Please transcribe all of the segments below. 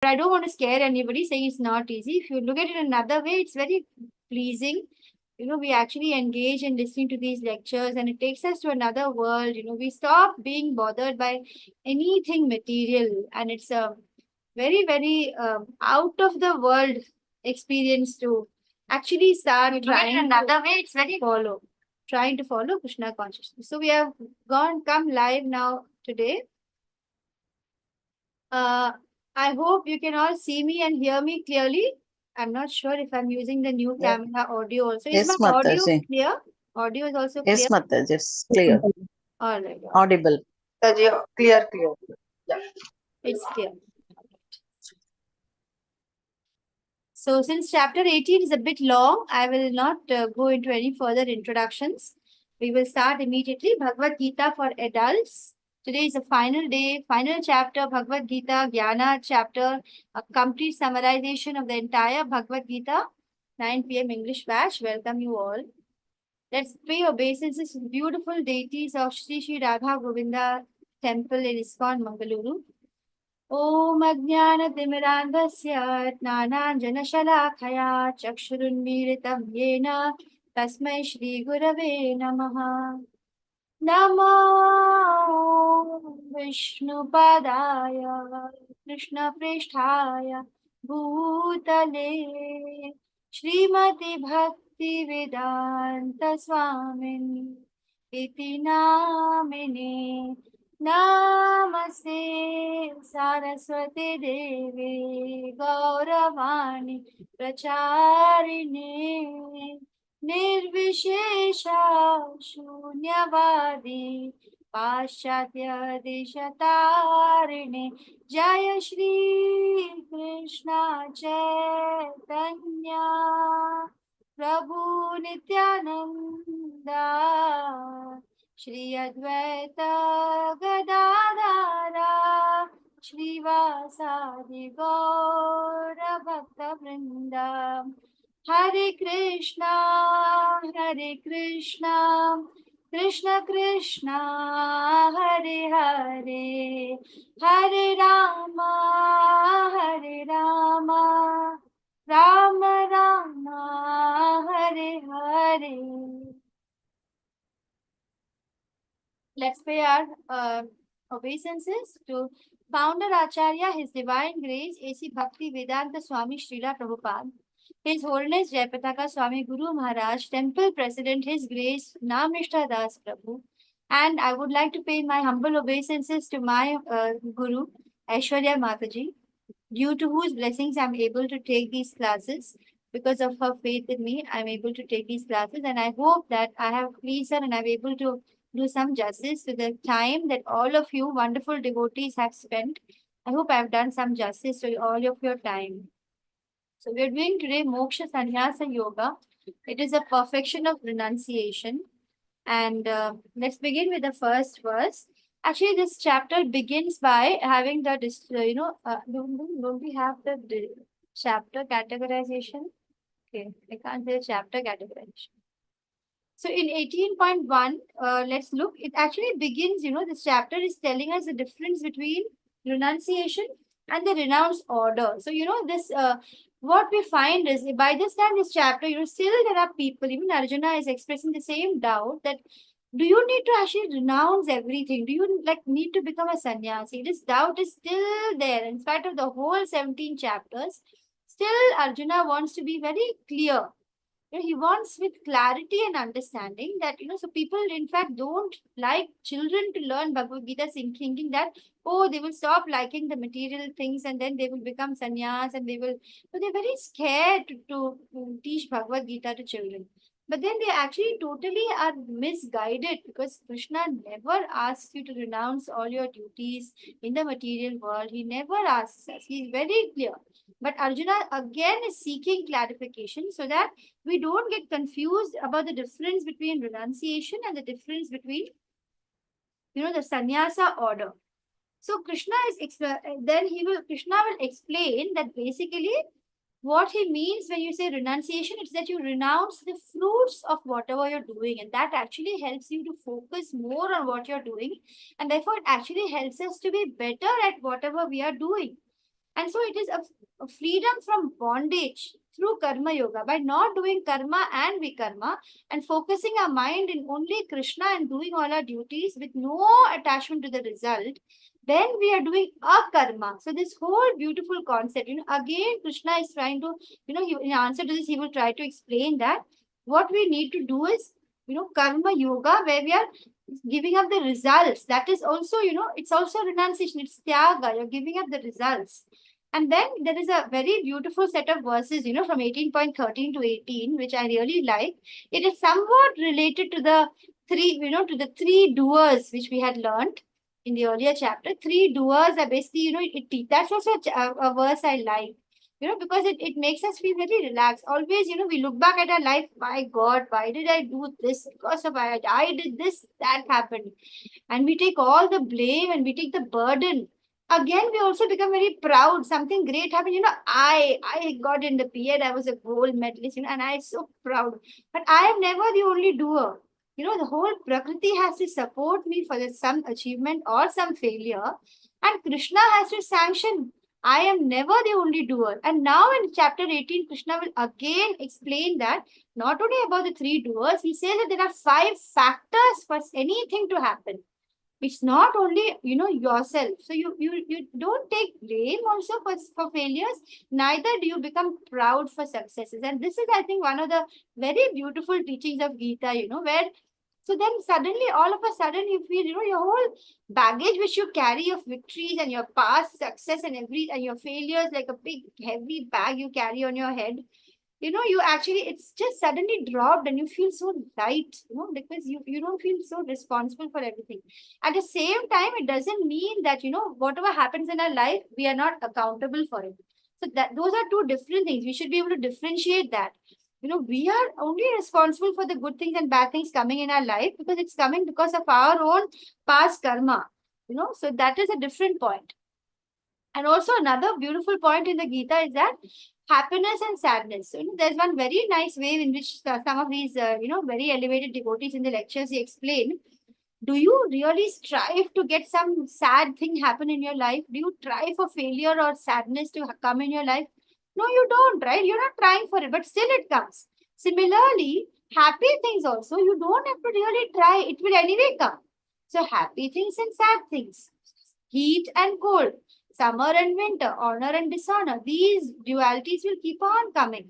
I don't want to scare anybody saying it's not easy. If you look at it another way, it's very pleasing. We actually engage in listening to these lectures and it takes us to another world. We stop being bothered by anything material, and it's a very, very out of the world experience to actually start trying another way. It's very trying to follow Krishna consciousness. So we have come live now today. I hope you can all see me and hear me clearly. I'm not sure if I'm using the new Yes, camera audio also. Is yes, my audio Mataji. clear? Audio is also Yes, clear. Mataji. It's clear. All right. Audible. Clear. Yeah. It's clear. So since chapter 18 is a bit long, I will not go into any further introductions. We will start immediately. Bhagavad Gita for adults. Today is the final day, final chapter, Bhagavad Gita, Jnana chapter, a complete summarization of the entire Bhagavad Gita. 9 p.m. English batch. Welcome you all. Let's pay obeisances to the beautiful deities of Sri Sri Radha Govinda Temple in ISKCON, Mangaluru. ॐ अज्ञानतिमिरान्धस्य ज्ञानाञ्जनशलाखया चक्षुरुन्मीलितं येन तस्मै श्रीगुरवे नमः। नमो विष्णुपदाय कृष्णपृष्ठाय भूतले श्रीमति भक्तिवेदान्त स्वामिनि इति नामिने नमस्ते सरस्वती देवी गौरवाणी प्रचारिणे निर्विशेषा शून्यवादी पाश्चात्य दिशतारिणे जय श्री कृष्ण चैतन्य प्रभु नित्यानंदा श्री अद्वैत गदाधरा श्रीवासादि गौर भक्त वृंदा हरे Krishna Krishna Krishna Hare Hare Hare Ram Ram Ram Hare Hare. Let's pay our obeisances to Founder Acharya, His Divine Grace, A.C. Bhakti Vedanta Swami Srila Prabhupada, His Holiness Jayapataka Swami Guru Maharaj, Temple President, His Grace Namnishta Das Prabhu, and I would like to pay my humble obeisances to my Guru, Aishwarya Mataji, due to whose blessings I'm able to take these classes. Because of her faith in me, I'm able to take these classes, and I hope that I have pleased her and I'm able to do some justice to the time that all of you wonderful devotees have spent. I hope I've done some justice to all of your time. So we're doing today Moksha Sannyasa Yoga. It is a perfection of renunciation. And let's begin with the first verse. Actually, this chapter begins by having the, don't we have the chapter categorization? Okay, I can't say chapter categorization. So in 18.1, let's look. It actually begins, this chapter is telling us the difference between renunciation and the renounce order. So, this, what we find is by this time, this chapter, still there are people, even Arjuna is expressing the same doubt that do you need to actually renounce everything? Do you need to become a sannyasi? This doubt is still there. In spite of the whole 17 chapters, still Arjuna wants to be very clear. He wants with clarity and understanding that, so people in fact don't like children to learn Bhagavad Gita thinking that, oh, they will stop liking the material things and then they will become sannyas and they will, so they're very scared to teach Bhagavad Gita to children. But then they actually totally are misguided because Krishna never asks you to renounce all your duties in the material world. He never asks us. He's very clear. But Arjuna again is seeking clarification so that we don't get confused about the difference between renunciation and the difference between, the sannyasa order. So Krishna Krishna will explain that basically what he means when you say renunciation, it's that you renounce the fruits of whatever you're doing, and that actually helps you to focus more on what you're doing, and therefore it actually helps us to be better at whatever we are doing. And so it is a freedom from bondage through karma yoga. By not doing karma and vikarma and focusing our mind in only Krishna and doing all our duties with no attachment to the result, then we are doing a karma. So this whole beautiful concept, again Krishna is trying to, in answer to this, he will try to explain that what we need to do is, karma yoga, where we are giving up the results. That is also, it's also renunciation. It's tyaga. You're giving up the results. And then there is a very beautiful set of verses, from 18.13 to 18, which I really like. It is somewhat related to the three doers, which we had learned in the earlier chapter. Three doers are basically, that's also a verse I like, because it makes us feel very relaxed. Always, we look back at our life, my God, why did I do this? Because of I did this, that happened. And we take all the blame and we take the burden. Again, we also become very proud. Something great happened. I got in the PED, I was a gold medalist, and I'm so proud. But I am never the only doer. The whole Prakriti has to support me for some achievement or some failure. And Krishna has to sanction. I am never the only doer. And now in chapter 18, Krishna will again explain that not only about the three doers, he says that there are 5 factors for anything to happen. It's not only, yourself. So you don't take blame also for failures. Neither do you become proud for successes. And this is, I think, one of the very beautiful teachings of Gita, where so then suddenly, all of a sudden, you feel, your whole baggage which you carry of victories and your past success and your failures, like a big heavy bag you carry on your head, you actually, it's just suddenly dropped and you feel so light, because you don't feel so responsible for everything. At the same time, it doesn't mean that, whatever happens in our life, we are not accountable for it. So that those are two different things. We should be able to differentiate that. We are only responsible for the good things and bad things coming in our life because it's coming because of our own past karma. So that is a different point. And also another beautiful point in the Gita is that happiness and sadness. So, there's one very nice way in which some of these, very elevated devotees in the lectures, they explain, do you really strive to get some sad thing happen in your life? Do you try for failure or sadness to come in your life? No, you don't, right? You're not trying for it, but still it comes. Similarly, happy things also, you don't have to really try. It will anyway come. So happy things and sad things, heat and cold, summer and winter, honor and dishonor, these dualities will keep on coming.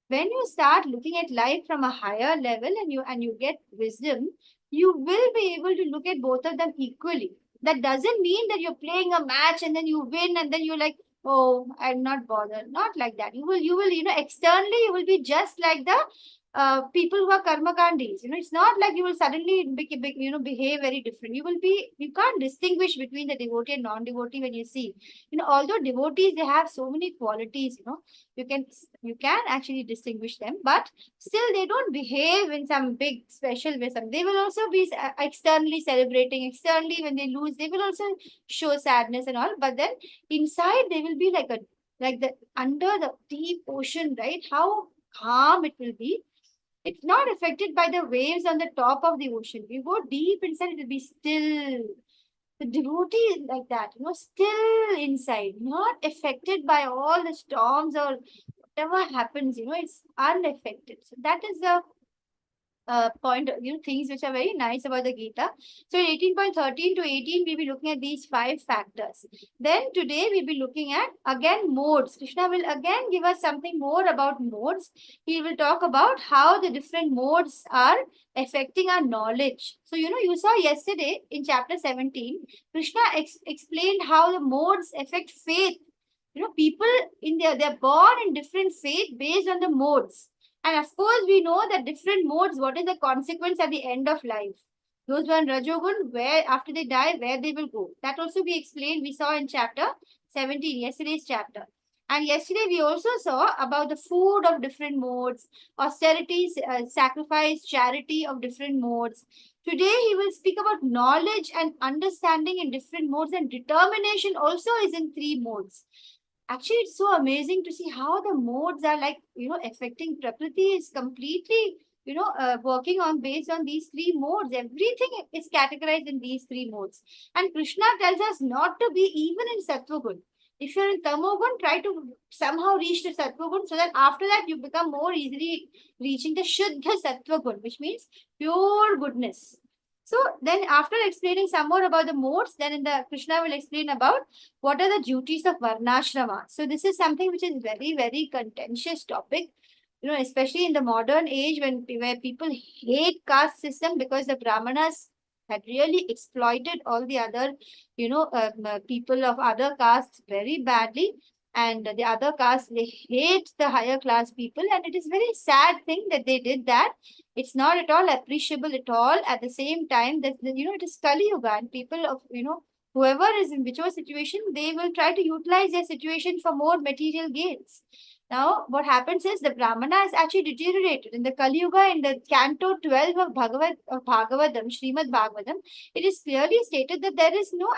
When you start looking at life from a higher level and you get wisdom, you will be able to look at both of them equally. That doesn't mean that you're playing a match and then you win and then you're like, oh, I'm not bothered. Not like that. You will, externally you will be just like the people who are karma kandis. It's not like you will suddenly behave very different. You can't distinguish between the devotee and non-devotee when you see. Although devotees, they have so many qualities, you can actually distinguish them, but still they don't behave in some big special way. They will also be externally celebrating, externally when they lose, they will also show sadness and all, but then inside they will be like the under the deep ocean, right? How calm it will be. It's not affected by the waves on the top of the ocean. You go deep inside, it will be still. The devotee is like that, still inside, not affected by all the storms or whatever happens, it's unaffected. So that is the point, things which are very nice about the Gita. So in 18.13 to 18, we'll be looking at these 5 factors. Then today we'll be looking at, again, modes. Krishna will again give us something more about modes. He will talk about how the different modes are affecting our knowledge. So, you saw yesterday in chapter 17, Krishna explained how the modes affect faith. People they're born in different faith based on the modes. And of course, we know that different modes, what is the consequence at the end of life? Those who are in Rajogun, where after they die, where they will go. That also we explained, we saw in chapter 17, yesterday's chapter. And yesterday we also saw about the food of different modes, austerity, sacrifice, charity of different modes. Today he will speak about knowledge and understanding in different modes, and determination also is in 3 modes. Actually, it's so amazing to see how the modes are affecting Prakriti is completely, working on based on these 3 modes. Everything is categorized in these 3 modes. And Krishna tells us not to be even in Sattva Gun. If you're in Tamogun, try to somehow reach the Sattvagun so that after that you become more easily reaching the Shuddha Sattvagun, which means pure goodness. So then after explaining some more about the modes, then in the Krishna will explain about what are the duties of Varnashrama. So this is something which is very, very contentious topic, especially in the modern age where people hate caste system because the Brahmanas had really exploited all the other, people of other castes very badly. And the other castes, they hate the higher class people. And it is very sad thing that they did that. It's not at all appreciable at all. At the same time, that it is Kali Yuga, and people of, whoever is in whichever situation, they will try to utilize their situation for more material gains. Now, what happens is the Brahmana is actually deteriorated. In the Kali Yuga, in the Canto 12 of Bhagavatam, Srimad Bhagavatam, it is clearly stated that there is no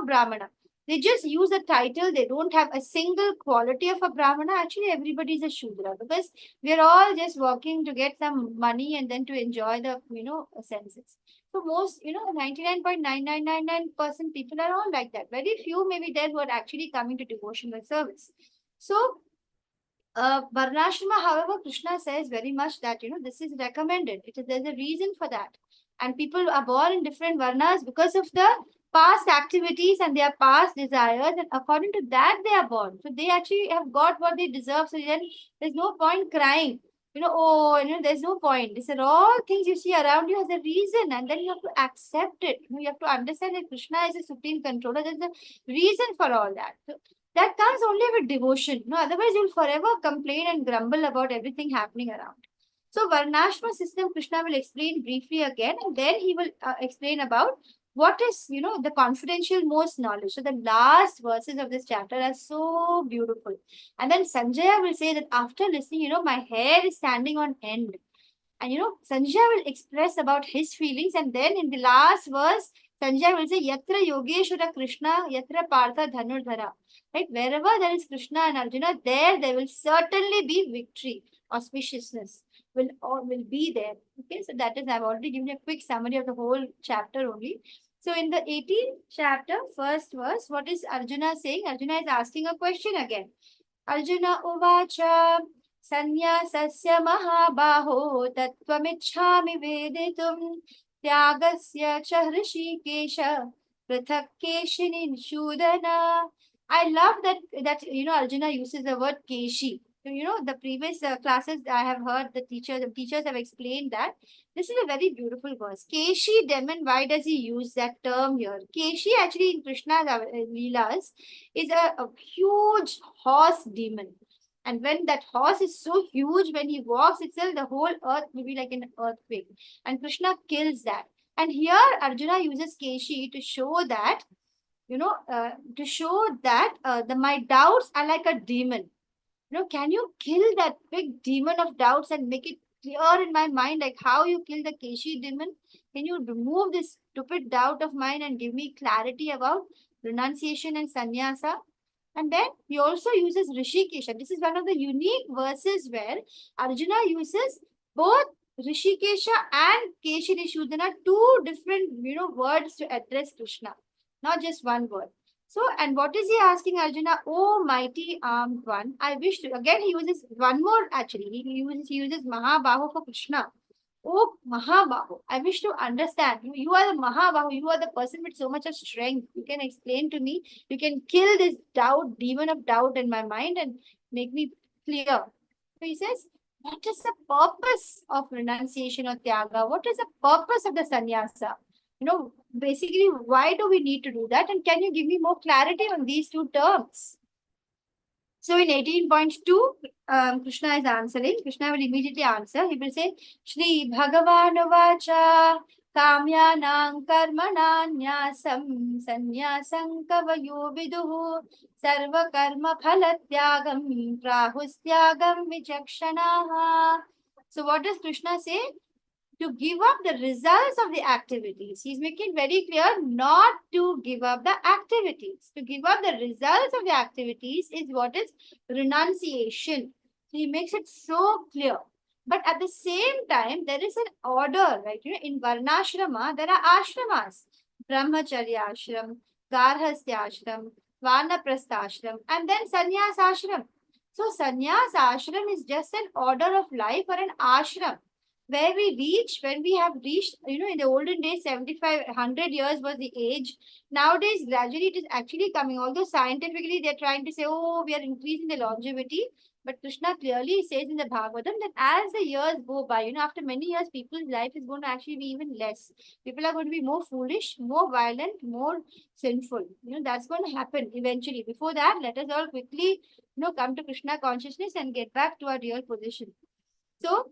Brahmana. They just use a title. They don't have a single quality of a Brahmana. Actually, everybody is a Shudra because we are all just working to get some money and then to enjoy the, senses. So most, 99.9999% people are all like that. Very few maybe there who are actually coming to devotional service. So, Varnashrama, however, Krishna says very much that, this is recommended. There's a reason for that. And people are born in different Varnas because of the past activities and their past desires. And according to that, they are born. So they actually have got what they deserve. So then there's no point crying. There's no point. These are all things you see around you as a reason. And then you have to accept it. You have to understand that Krishna is a supreme controller. There's a reason for all that. So that comes only with devotion. Otherwise you'll forever complain and grumble about everything happening around. So Varnashrama system, Krishna will explain briefly again, and then he will explain about what is, the confidential most knowledge. So the last verses of this chapter are so beautiful. And then Sanjaya will say that after listening, my hair is standing on end. And Sanjaya will express about his feelings, and then in the last verse, Sanjaya will say, Yatra Yogeshwara Krishna, Yatra Partha Dhanurdhara. Right? Wherever there is Krishna and Arjuna, there will certainly be victory, auspiciousness will be there. Okay, so that is, I've already given you a quick summary of the whole chapter only. So in the 18th chapter, first verse, what is Arjuna saying? Arjuna is asking a question again. Arjuna Uvacha Sanyasasya Mahabaho Tattvamichhami Veditum Tyagस्य cha Hrishikesha Prathak Keshini Shudana. I love that Arjuna uses the word Keshi. So, the previous classes I have heard the teachers have explained that this is a very beautiful verse. Keshi demon, why does he use that term here? Keshi actually in Krishna's Leelas is a huge horse demon. And when that horse is so huge, when he walks itself, the whole earth will be like an earthquake. And Krishna kills that. And here Arjuna uses Keshi to show that, my doubts are like a demon. Can you kill that big demon of doubts and make it clear in my mind, like how you kill the Keshi demon? Can you remove this stupid doubt of mine and give me clarity about renunciation and sannyasa? And then he also uses Rishikesha. This is one of the unique verses where Arjuna uses both Rishikesha and Keshirishudana, two different words to address Krishna, not just one word. So, and what is he asking Arjuna? Oh, mighty armed one, I wish to. Again, he uses one more actually. He uses Mahabahu for Krishna. Oh, Mahabahu, I wish to understand. You are the Mahabahu. You are the person with so much of strength. You can explain to me. You can kill this demon of doubt in my mind and make me clear. So he says, what is the purpose of renunciation or Tyaga? What is the purpose of the sannyasa? Basically, why do we need to do that? And can you give me more clarity on these two terms? So in 18.2, Krishna is answering. Krishna will immediately answer. He will say, Shri Bhagavan Vacha Kamyanang Karmananyasam Sanyasam Kavayo Viduhu Sarva Karma Phalatyagam Prahustyagam Vichakshanaha. So what does Krishna say? To give up the results of the activities. He's making very clear not to give up the activities. To give up the results of the activities is what is renunciation. So he makes it so clear. But at the same time, there is an order, right? In Varnashrama, there are ashramas. Brahmacharya ashram, Garhastya ashram, Vanaprastha ashram, and then sannyas ashram. So sannyas ashram is just an order of life or an ashram where we reach, when we have reached, in the olden days, 75, 100 years was the age. Nowadays, gradually it is actually coming. Although scientifically they're trying to say, oh, we are increasing the longevity. But Krishna clearly says in the Bhagavatam that as the years go by, after many years, people's life is going to actually be even less. People are going to be more foolish, more violent, more sinful. That's going to happen eventually. Before that, let us all quickly, come to Krishna consciousness and get back to our real position. So,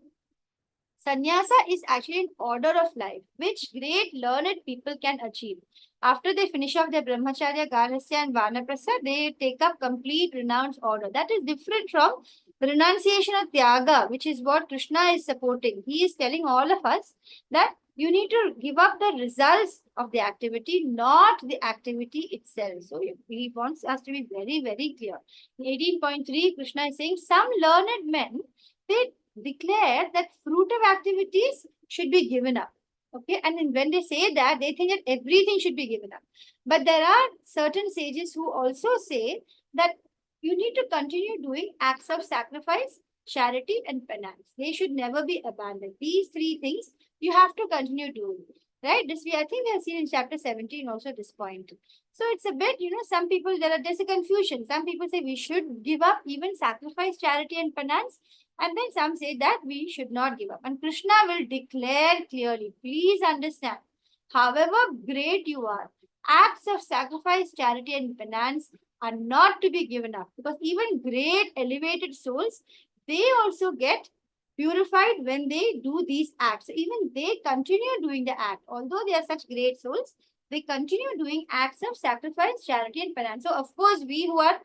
Sannyasa is actually an order of life which great learned people can achieve. After they finish off their brahmacharya, garhasya, and vanaprastha, they take up complete renounced order. That is different from renunciation of tyaga, which is what Krishna is supporting. He is telling all of us that you need to give up the results of the activity, not the activity itself. So he wants us to be very, very clear. In 18.3, Krishna is saying some learned men, they declare that fruitive activities should be given up. Okay, and then when they say that, they think that everything should be given up. But there are certain sages who also say that you need to continue doing acts of sacrifice, charity, and penance. They should never be abandoned. These three things you have to continue doing. Right? I think we have seen in chapter 17 also this point. So it's a bit, some people, there's a confusion. Some people say we should give up even sacrifice, charity, and penance. And then some say that we should not give up. And Krishna will declare clearly, please understand, however great you are, acts of sacrifice, charity, and penance are not to be given up. Because even great elevated souls, they also get purified when they do these acts. So even they continue doing the act. Although they are such great souls, they continue doing acts of sacrifice, charity, and penance. So of course, we who are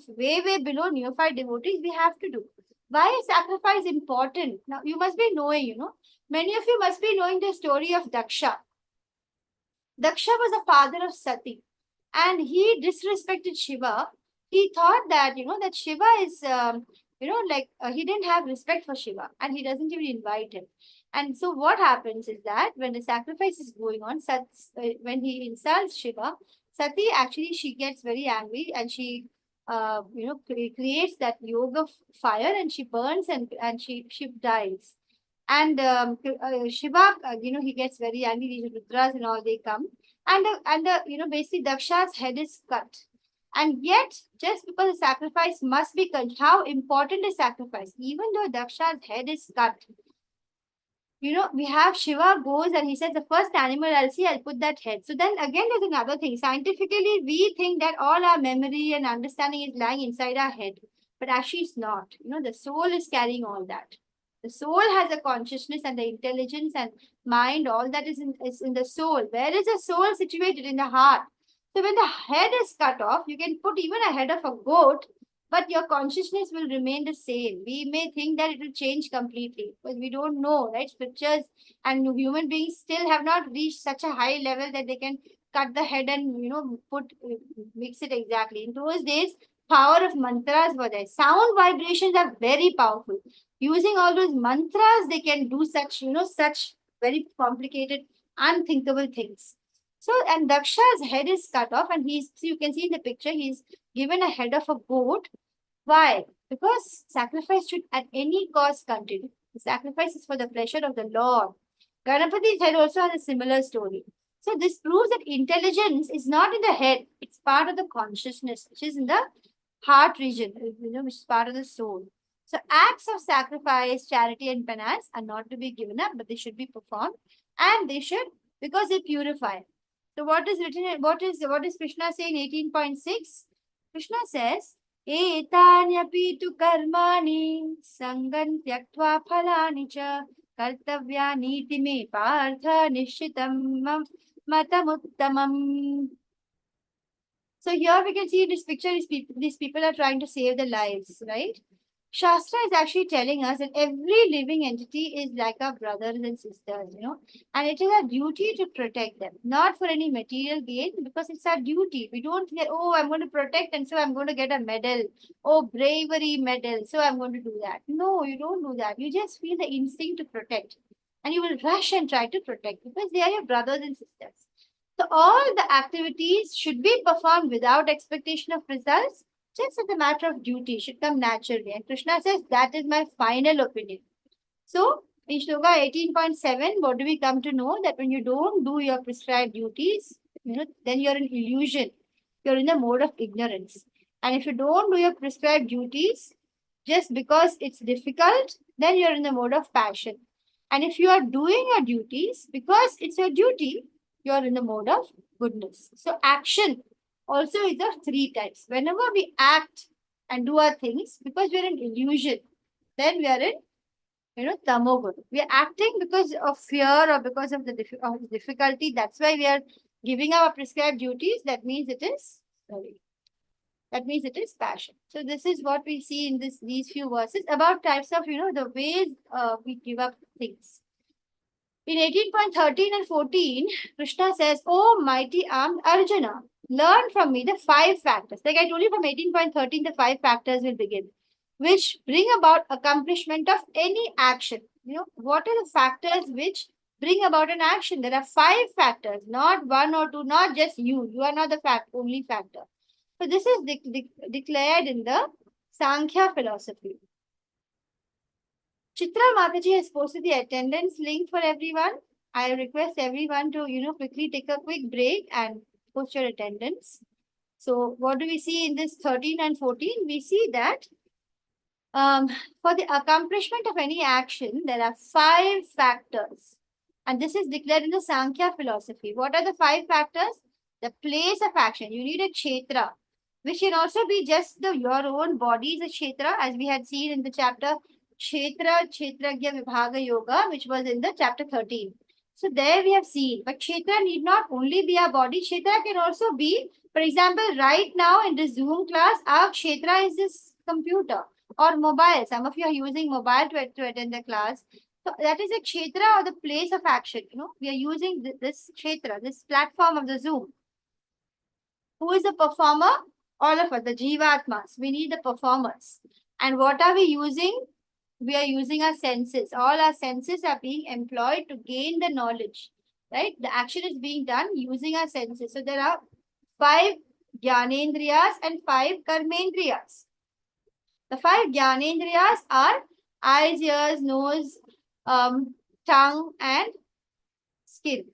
way, way below neophyte devotees, we have to do. Why is sacrifice important? Now, you must be knowing, many of you must be knowing the story of Daksha. Daksha was the father of Sati and he disrespected Shiva. He thought that, that Shiva is, he didn't have respect for Shiva and he doesn't even invite him. And so what happens is that when the sacrifice is going on, when he insults Shiva, Sati actually, she gets very angry and she creates that yoga fire and she burns and she dies. And Shiva, he gets very angry. These Rudras and all, they come. Basically Daksha's head is cut. And yet, just because the sacrifice must be cut, how important is sacrifice? Even though Daksha's head is cut, we have Shiva goes and he says, the first animal I'll see, I'll put that head. So then again, there's another thing. Scientifically, we think that all our memory and understanding is lying inside our head. But actually, it's not. The soul is carrying all that. The soul has a consciousness and the intelligence and mind, all that is in the soul. Where is the soul situated? In the heart. So when the head is cut off, you can put even a head of a goat, but your consciousness will remain the same. We may think that it will change completely, but we don't know, right? Scriptures and human beings still have not reached such a high level that they can cut the head and, mix it exactly. In those days, power of mantras were there. Sound vibrations are very powerful. Using all those mantras, they can do such, such very complicated, unthinkable things. So, and Daksha's head is cut off and you can see in the picture, he's given a head of a goat. Why? Because sacrifice should at any cost continue. The sacrifice is for the pleasure of the Lord. Ganapati's head also has a similar story. So this proves that intelligence is not in the head. It's part of the consciousness, which is in the heart region, which is part of the soul. So acts of sacrifice, charity, and penance are not to be given up, but they should be performed. And they should, because they purify. So what is written, what is Krishna saying in 18.6? Krishna says, Etanyaphi tu karmani sangan tyaktva phalani cha kartavya niti me partha nishitam matamuttamam. So here we can see in this picture, these people are trying to save their lives, right? Shastra is actually telling us that every living entity is like our brothers and sisters, and it is our duty to protect them, not for any material gain, because it's our duty. We don't say, oh, I'm going to protect and so I'm going to get a medal, oh, bravery medal, so I'm going to do that. No, you don't do that. You just feel the instinct to protect and you will rush and try to protect because they are your brothers and sisters. So all the activities should be performed without expectation of results, just as a matter of duty, should come naturally. And Krishna says, that is my final opinion. So in Shloka 18.7, what do we come to know? That when you don't do your prescribed duties, then you're in illusion. You're in the mode of ignorance. And if you don't do your prescribed duties, just because it's difficult, then you're in the mode of passion. And if you are doing your duties because it's your duty, you're in the mode of goodness. So action also is of three types. Whenever we act and do our things, because we're in illusion, then we are in tamogun. We are acting because of fear or because of the difficulty. That's why we are giving our prescribed duties. That means it is passion. So this is what we see in these few verses about types of the ways we give up things. In 18.13 and 14, Krishna says, "Oh mighty armed Arjuna, learn from me the 5 factors." Like I told you from 18.13, the 5 factors will begin, which bring about accomplishment of any action. What are the factors which bring about an action? There are 5 factors, not one or two, not just you. You are not the only factor. So this is declared in the Sankhya philosophy. Chitra Mataji has posted the attendance link for everyone. I request everyone to, quickly take a quick break and post your attendance. So what do we see in this 13 and 14? We see that for the accomplishment of any action, there are 5 factors. And this is declared in the Sankhya philosophy. What are the 5 factors? The place of action. You need a kshetra, which can also be just your own body is a kshetra, as we had seen in the chapter Kshetragya Vibhaga Yoga, which was in the chapter 13. So there we have seen, but kshetra need not only be our body. Kshetra can also be, for example, right now in the Zoom class, our kshetra is this computer or mobile. Some of you are using mobile to attend the class. So that is a kshetra or the place of action. We are using this kshetra, this platform of the Zoom. Who is the performer? All of us, the Jivatmas. We need the performers. And what are we using? We are using our senses. All our senses are being employed to gain the knowledge. Right? The action is being done using our senses. So there are 5 Jnanendriyas and 5 Karmendriyas. The 5 Jnanendriyas are eyes, ears, nose, tongue, and skin.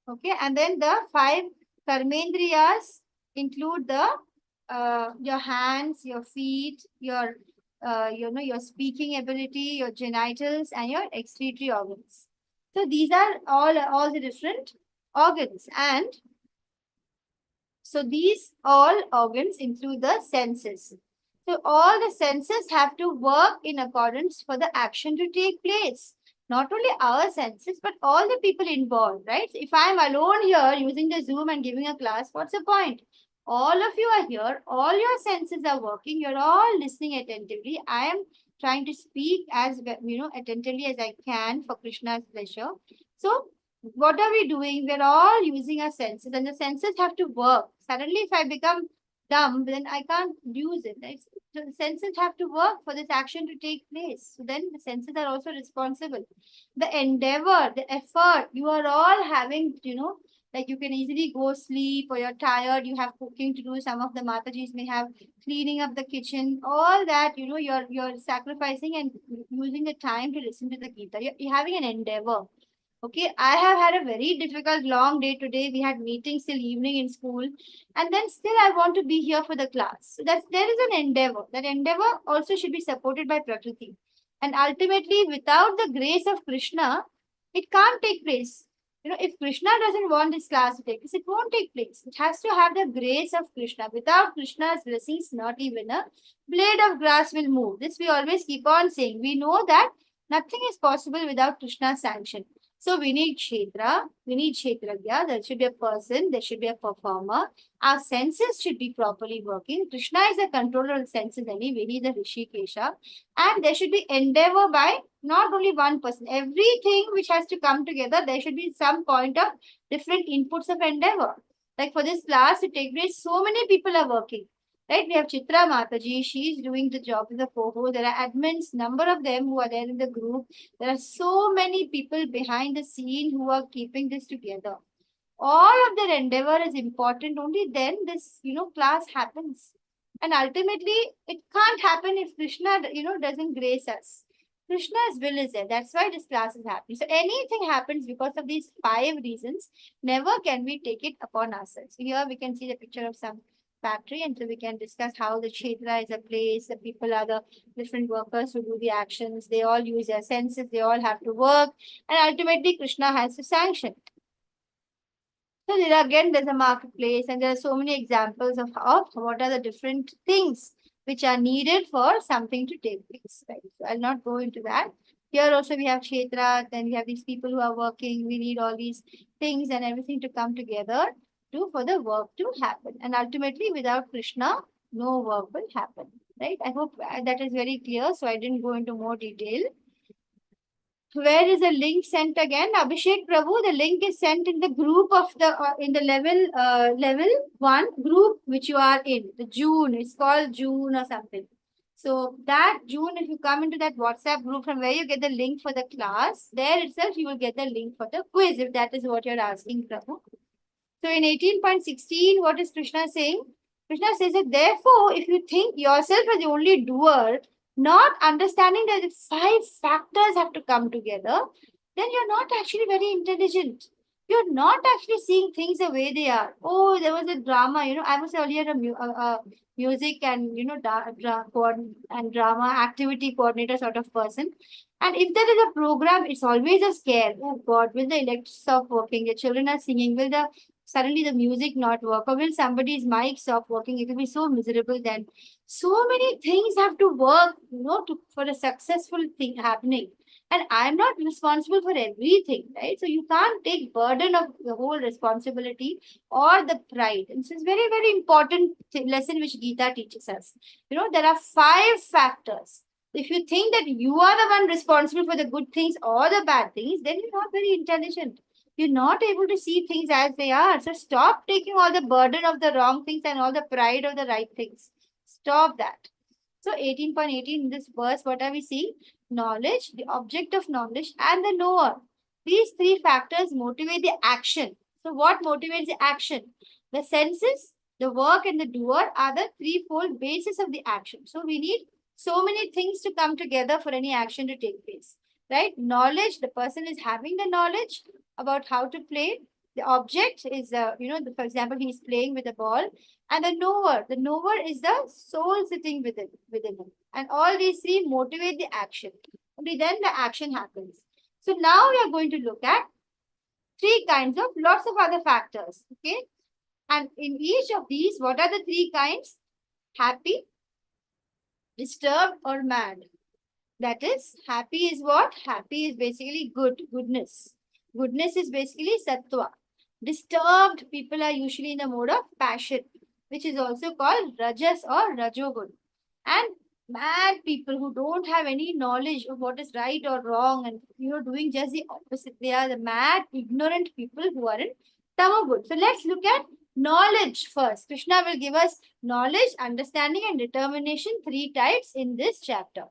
Okay, and then the 5 Karmendriyas include your hands, your feet, your your speaking ability, your genitals, and your excretory organs. So these are all the different organs, and so these all organs include the senses. So all the senses have to work in accordance for the action to take place. Not only our senses, but all the people involved, right? So if I'm alone here using the Zoom and giving a class, what's the point? All of you are here, all your senses are working, you're all listening attentively. I am trying to speak as attentively as I can for Krishna's pleasure. So what are we doing? We're all using our senses, and the senses have to work. Suddenly, if I become dumb, then I can't use it. Right? So the senses have to work for this action to take place. So then the senses are also responsible. The endeavor, the effort, you are all having, like you can easily go sleep or you're tired, you have cooking to do. Some of the Matajis may have cleaning up the kitchen, all that, you're sacrificing and using the time to listen to the Gita. You're having an endeavor. Okay, I have had a very difficult long day today. We had meetings till evening in school, and then still I want to be here for the class. So there is an endeavor. That endeavor also should be supported by Prakriti. And ultimately, without the grace of Krishna, it can't take place. If Krishna doesn't want this class to take place, it won't take place. It has to have the grace of Krishna. Without Krishna's blessings, not even a blade of grass will move. This we always keep on saying. We know that nothing is possible without Krishna's sanction. So we need Kshetra, we need Kshetragya, there should be a person, there should be a performer. Our senses should be properly working. Krishna is the controller of the senses anyway, he is the Rishikesha. And there should be endeavor by not only one person. Everything which has to come together, there should be some point of different inputs of endeavor. Like for this class to take place, so many people are working. Right, we have Chitra Mataji, she's doing the job with the co-host. There are admins, number of them who are there in the group. There are so many people behind the scene who are keeping this together. All of their endeavor is important. Only then this, class happens. And ultimately, it can't happen if Krishna, doesn't grace us. Krishna's will is there. That's why this class is happening. So anything happens because of these 5 reasons, never can we take it upon ourselves. Here we can see the picture of some factory, and so we can discuss how the Kshetra is a place, the people are the different workers who do the actions, they all use their senses, they all have to work, and ultimately Krishna has to sanction. So there's a marketplace, and there are so many examples of what are the different things which are needed for something to take place. Right. So I'll not go into that. Here also we have Kshetra, then we have these people who are working. We need all these things and everything to come together for the work to happen. And ultimately, without Krishna, no work will happen. Right. I hope that is very clear. So I didn't go into more detail. Where is the link sent again? Abhishek Prabhu, the link is sent in the group of in the level 1 group which you are in. The June, it's called June or something. So that June, if you come into that WhatsApp group from where you get the link for the class, there itself you will get the link for the quiz, if that is what you're asking, Prabhu. So in 18.16, what is Krishna saying? Krishna says that therefore, if you think yourself as the only doer, not understanding that the 5 factors have to come together, then you're not actually very intelligent. You're not actually seeing things the way they are. Oh, there was a drama. I was earlier a music and, and drama activity coordinator sort of person. And if there is a program, it's always a scare. Oh God, will the electric stop working? The children are singing. Will suddenly the music not work, or will somebody's mic stop working? It will be so miserable then. So many things have to work, for a successful thing happening. And I'm not responsible for everything, right? So you can't take burden of the whole responsibility or the pride. And this is very, very important lesson which Gita teaches us. There are 5 factors. If you think that you are the one responsible for the good things or the bad things, then you're not very intelligent. You're not able to see things as they are. So stop taking all the burden of the wrong things and all the pride of the right things. Stop that. So 18.18 in this verse, what are we seeing? Knowledge, the object of knowledge, and the knower. These 3 factors motivate the action. So what motivates the action? The senses, the work, and the doer are the threefold basis of the action. So we need so many things to come together for any action to take place. Right? Knowledge, the person is having the knowledge about how to play. The object is, for example, he is playing with a ball. And the knower is the soul sitting within him. And all these 3 motivate the action. Only then the action happens. So now we are going to look at 3 kinds of lots of other factors. Okay. And in each of these, what are the 3 kinds? Happy, disturbed, or mad. That is, happy is what? Happy is basically goodness. Goodness is basically sattva. Disturbed people are usually in the mode of passion, which is also called rajas or rajogun. And mad people who don't have any knowledge of what is right or wrong and doing just the opposite. They are the mad, ignorant people who are in tamagun. So let's look at knowledge first. Krishna will give us knowledge, understanding, and determination, 3 types in this chapter.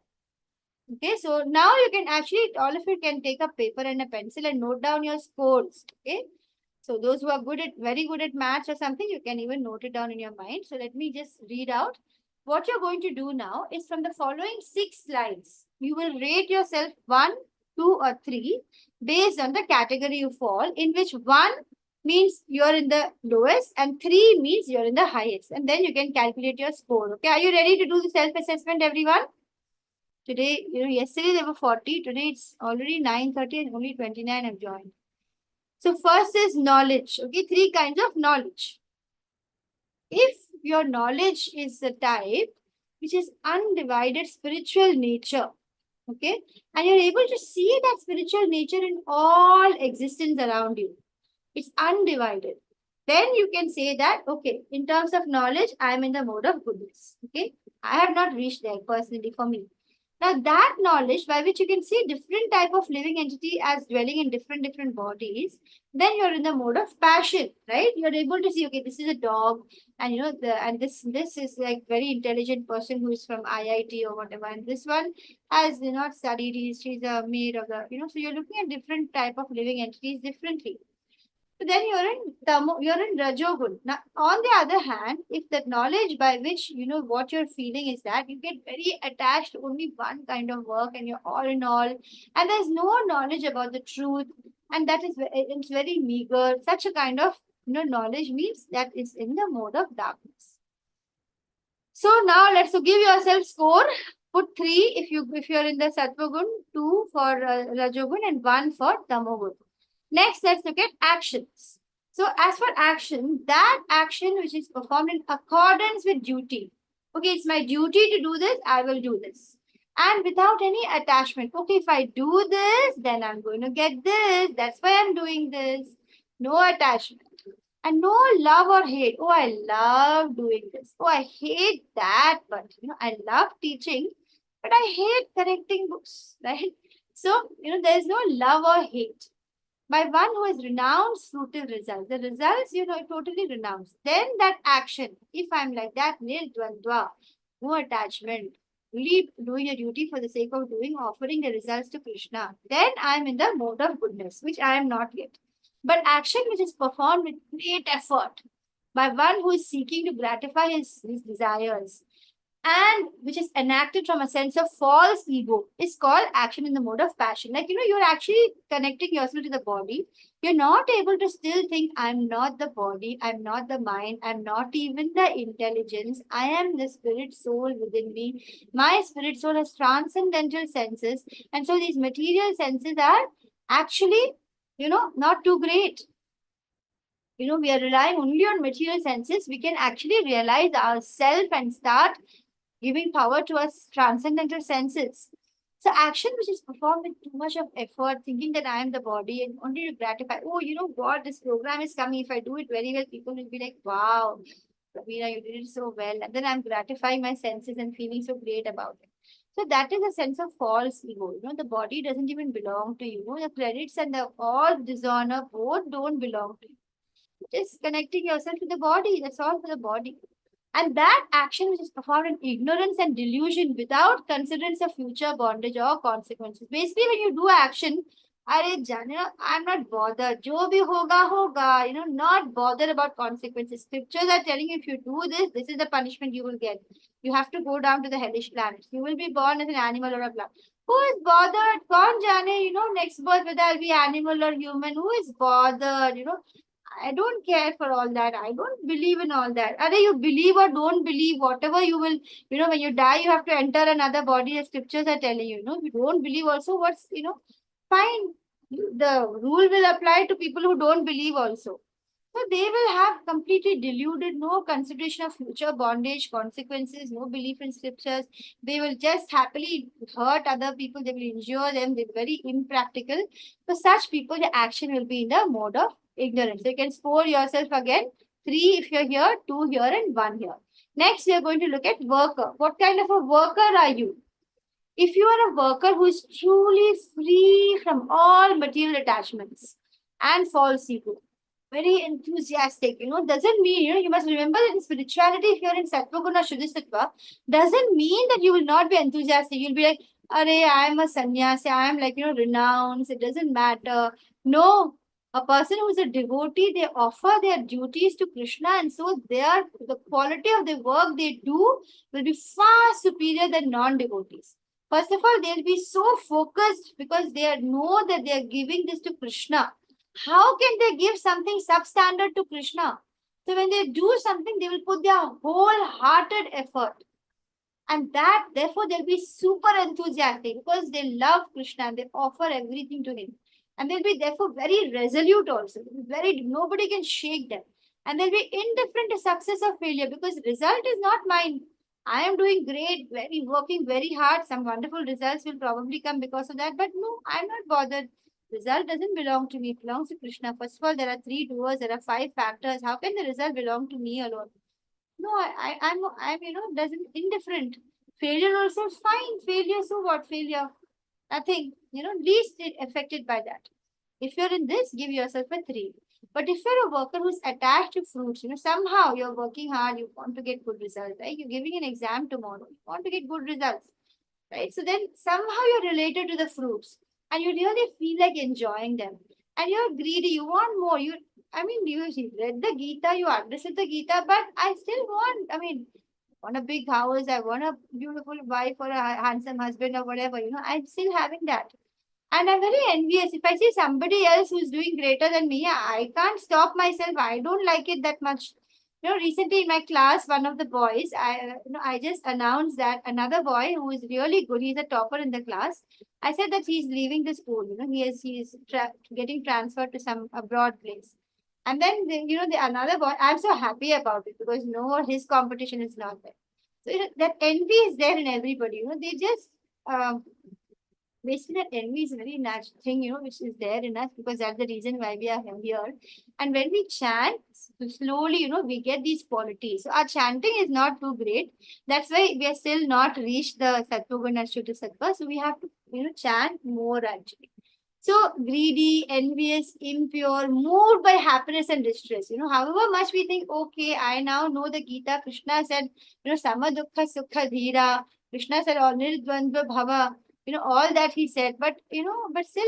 Okay, so now you can actually, all of you can take a paper and a pencil and note down your scores. Okay, so those who are very good at maths or something, you can even note it down in your mind. So let me just read out. What you're going to do now is from the following 6 slides, you will rate yourself 1, 2, or 3 based on the category you fall, in which 1 means you're in the lowest and 3 means you're in the highest. And then you can calculate your score. Okay, are you ready to do the self-assessment, everyone? Today, yesterday there were 40. Today it's already 9:30 and only 29 have joined. So first is knowledge. Okay, 3 kinds of knowledge. If your knowledge is the type which is undivided spiritual nature, okay, and you're able to see that spiritual nature in all existence around you, it's undivided. Then you can say that, okay, in terms of knowledge, I am in the mode of goodness. Okay, I have not reached there personally for me. Now that knowledge by which you can see different type of living entity as dwelling in different bodies, then you're in the mode of passion, right? You're able to see, okay, this is a dog, and this is like very intelligent person who is from IIT or whatever, and this one has not studied, she's a maid of the, so you're looking at different type of living entities differently. So then you're in Rajogun. Now, on the other hand, if the knowledge by which you know what you're feeling is that you get very attached to only one kind of work and you're all in all, and there's no knowledge about the truth, and that is it's very meager. Such a kind of knowledge means that is in the mode of darkness. So now let's give yourself score. Put 3 if you're in the Sattvagun, 2 for Rajogun, and 1 for Tamogun. Next, let's look at actions. So as for action, that action which is performed in accordance with duty. Okay, it's my duty to do this, I will do this. And without any attachment. Okay, if I do this, then I'm going to get this. That's why I'm doing this. No attachment. And no love or hate. Oh, I love doing this. Oh, I hate that. But, I love teaching, but I hate correcting books, right? So, there is no love or hate. By one who has renounced fruitive results. The results, totally renounced. Then that action, if I'm like that, nil dvandva, no attachment, really doing a duty for the sake of doing, offering the results to Krishna, then I'm in the mode of goodness, which I am not yet. But action which is performed with great effort by one who is seeking to gratify his desires, and which is enacted from a sense of false ego, is called action in the mode of passion. Like, you're actually connecting yourself to the body. You're not able to still think, I'm not the body, I'm not the mind, I'm not even the intelligence, I am the spirit soul within me. My spirit soul has transcendental senses, and so these material senses are actually, not too great. We are relying only on material senses. We can actually realize ourselves and start giving power to us transcendental senses. So action which is performed with too much of effort, thinking that I am the body and only to gratify. Oh, you know what? This program is coming. If I do it very well, people will be like, wow, Ravina, you did it so well. And then I'm gratifying my senses and feeling so great about it. So that is a sense of false ego. The body doesn't even belong to you. The credits and the all dishonor both don't belong to you. Just connecting yourself to the body. That's all for the body. And that action which is performed in ignorance and delusion without considerance of future bondage or consequences. Basically, when you do action, I'm not bothered. Jo bhi hoga, hoga. Not bothered about consequences. Scriptures are telling you if you do this, this is the punishment you will get. You have to go down to the hellish planets. You will be born as an animal or a plant. Who is bothered? Kaun jane, next birth whether I'll be animal or human. Who is bothered? I don't care for all that. I don't believe in all that. Either you believe or don't believe, whatever you will, when you die, you have to enter another body, as scriptures are telling you. If you don't believe also, fine. The rule will apply to people who don't believe also. So they will have completely deluded, no consideration of future bondage, consequences, no belief in scriptures. They will just happily hurt other people. They will injure them. They're very impractical. For such people, the action will be in the mode of ignorance. So you can score yourself again. 3 if you're here, 2 here, and 1 here. Next, we are going to look at worker. What kind of a worker are you? If you are a worker who is truly free from all material attachments and false ego, very enthusiastic, doesn't mean, you must remember that in spirituality, if you're in Sattva-guna, Shuddha-sattva, doesn't mean that you will not be enthusiastic. You'll be like, Arey, I am a sannyasi, I am like, renounced, it doesn't matter. No, a person who is a devotee, they offer their duties to Krishna, and so the quality of the work they do will be far superior than non-devotees. First of all, they'll be so focused because they know that they are giving this to Krishna. How can they give something substandard to Krishna? So when they do something, they will put their wholehearted effort. And that, therefore, they'll be super enthusiastic because they love Krishna and they offer everything to him. And they'll be therefore very resolute also. Nobody can shake them. And they'll be indifferent to success or failure because result is not mine. I am doing great, working very hard. Some wonderful results will probably come because of that. But no, I'm not bothered. Result doesn't belong to me. It belongs to Krishna. First of all, there are 3 doers. There are 5 factors. How can the result belong to me alone? No, I'm, doesn't indifferent. Failure also is fine. Failure, so what? Failure, nothing. Least affected by that. If you're in this, give yourself a 3. But if you're a worker who's attached to fruits, somehow you're working hard, you want to get good results, right? You're giving an exam tomorrow, you want to get good results, right? So then somehow you're related to the fruits and you really feel like enjoying them. And you're greedy, you want more. I mean, you read the Gita, you understood the Gita, but I still want, I mean, want a big house, I want a beautiful wife or a handsome husband or whatever, I'm still having that. And I'm very envious. If I see somebody else who's doing greater than me, I can't stop myself. I don't like it that much. Recently in my class, one of the boys, I just announced that another boy who is really good, he's a topper in the class. I said that he's leaving the school. He is getting transferred to some abroad place. And then the another boy, I'm so happy about it because no, his competition is not there. So that envy is there in everybody. They just basically that envy is a very natural thing, which is there in us because that's the reason why we are here. And when we chant, slowly, we get these qualities. So our chanting is not too great. That's why we are still not reached the Sattva-guna Shuddha Sattva. So we have to, chant more actually. So greedy, envious, impure, moved by happiness and distress. However much we think, okay, I now know the Gita. Krishna said, sama dukkha sukha dhira. Krishna said, all nirdvandva bhava. All that he said, but but still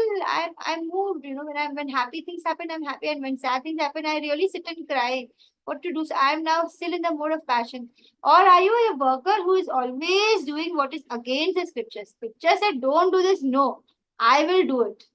I'm moved. When happy things happen, I'm happy, and when sad things happen, I really sit and cry. What to do? So I'm now still in the mode of passion. Or are you a worker who is always doing what is against the scriptures? Scripture said, don't do this. No, I will do it.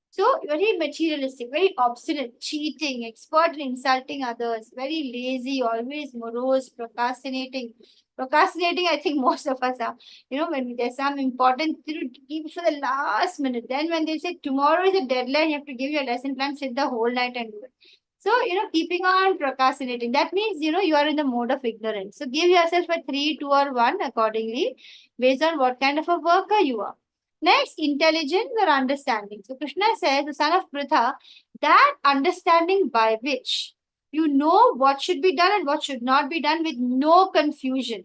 So very materialistic, very obstinate, cheating, expert in insulting others, very lazy, always morose, procrastinating. Procrastinating, I think most of us are. When there's some important thing to keep for the last minute. Then when they say tomorrow is a deadline, you have to give your lesson plan, sit the whole night and do it. So, keeping on procrastinating, that means, you are in the mode of ignorance. So give yourself a 3, 2, or 1 accordingly, based on what kind of a worker you are. Next, intelligence or understanding. So Krishna says, the son of Pritha, that understanding by which you know what should be done and what should not be done with no confusion.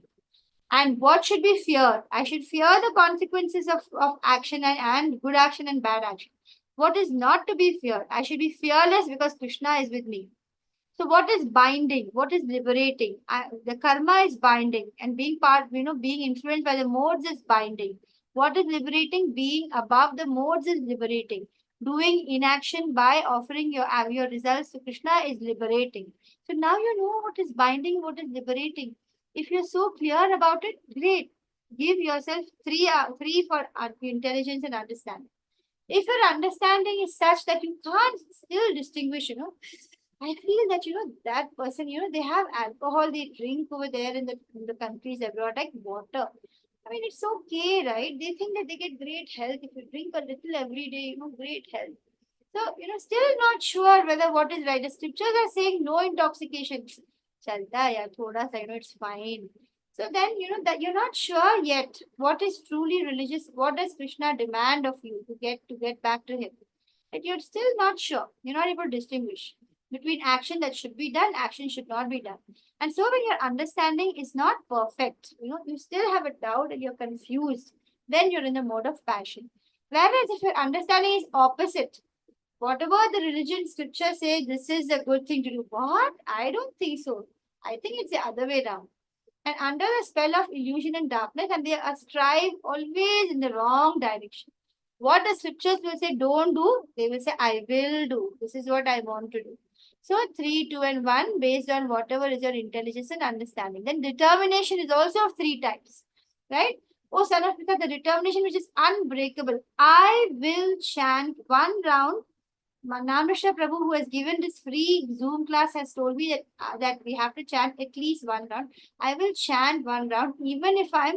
And what should be feared? I should fear the consequences of action and good action and bad action. What is not to be feared? I should be fearless because Krishna is with me. So what is binding? What is liberating? The karma is binding, and being influenced by the modes is binding. What is liberating? Being above the modes is liberating. Doing inaction by offering your results to Krishna is liberating. So now you know what is binding, what is liberating. If you're so clear about it, great. Give yourself three for intelligence and understanding. If your understanding is such that you can't still distinguish, I feel that that person, they have alcohol, they drink over there in the countries abroad, like water. I mean, it's okay, right? They think that they get great health if you drink a little every day, great health. So, still not sure whether what is right. The scriptures are saying no intoxication. Chalta, yeah, thoda sa, it's fine. So then, that you're not sure yet what is truly religious. What does Krishna demand of you to get back to him? That you're still not sure. You're not able to distinguish between action that should be done, action should not be done. And so when your understanding is not perfect, you still have a doubt and you're confused, then you're in the mode of passion. Whereas if your understanding is opposite, whatever the religion scripture say, this is a good thing to do. What? I don't think so. I think it's the other way around. And under the spell of illusion and darkness, and they are strive always in the wrong direction. What the scriptures will say, don't do, they will say, I will do. This is what I want to do. So 3, 2, and 1 based on whatever is your intelligence and understanding. Then determination is also of 3 types, right? Oh, son of Pita, the determination which is unbreakable. I will chant 1 round. Namrishna Prabhu, who has given this free Zoom class, has told me that we have to chant at least 1 round. I will chant 1 round, even if I'm,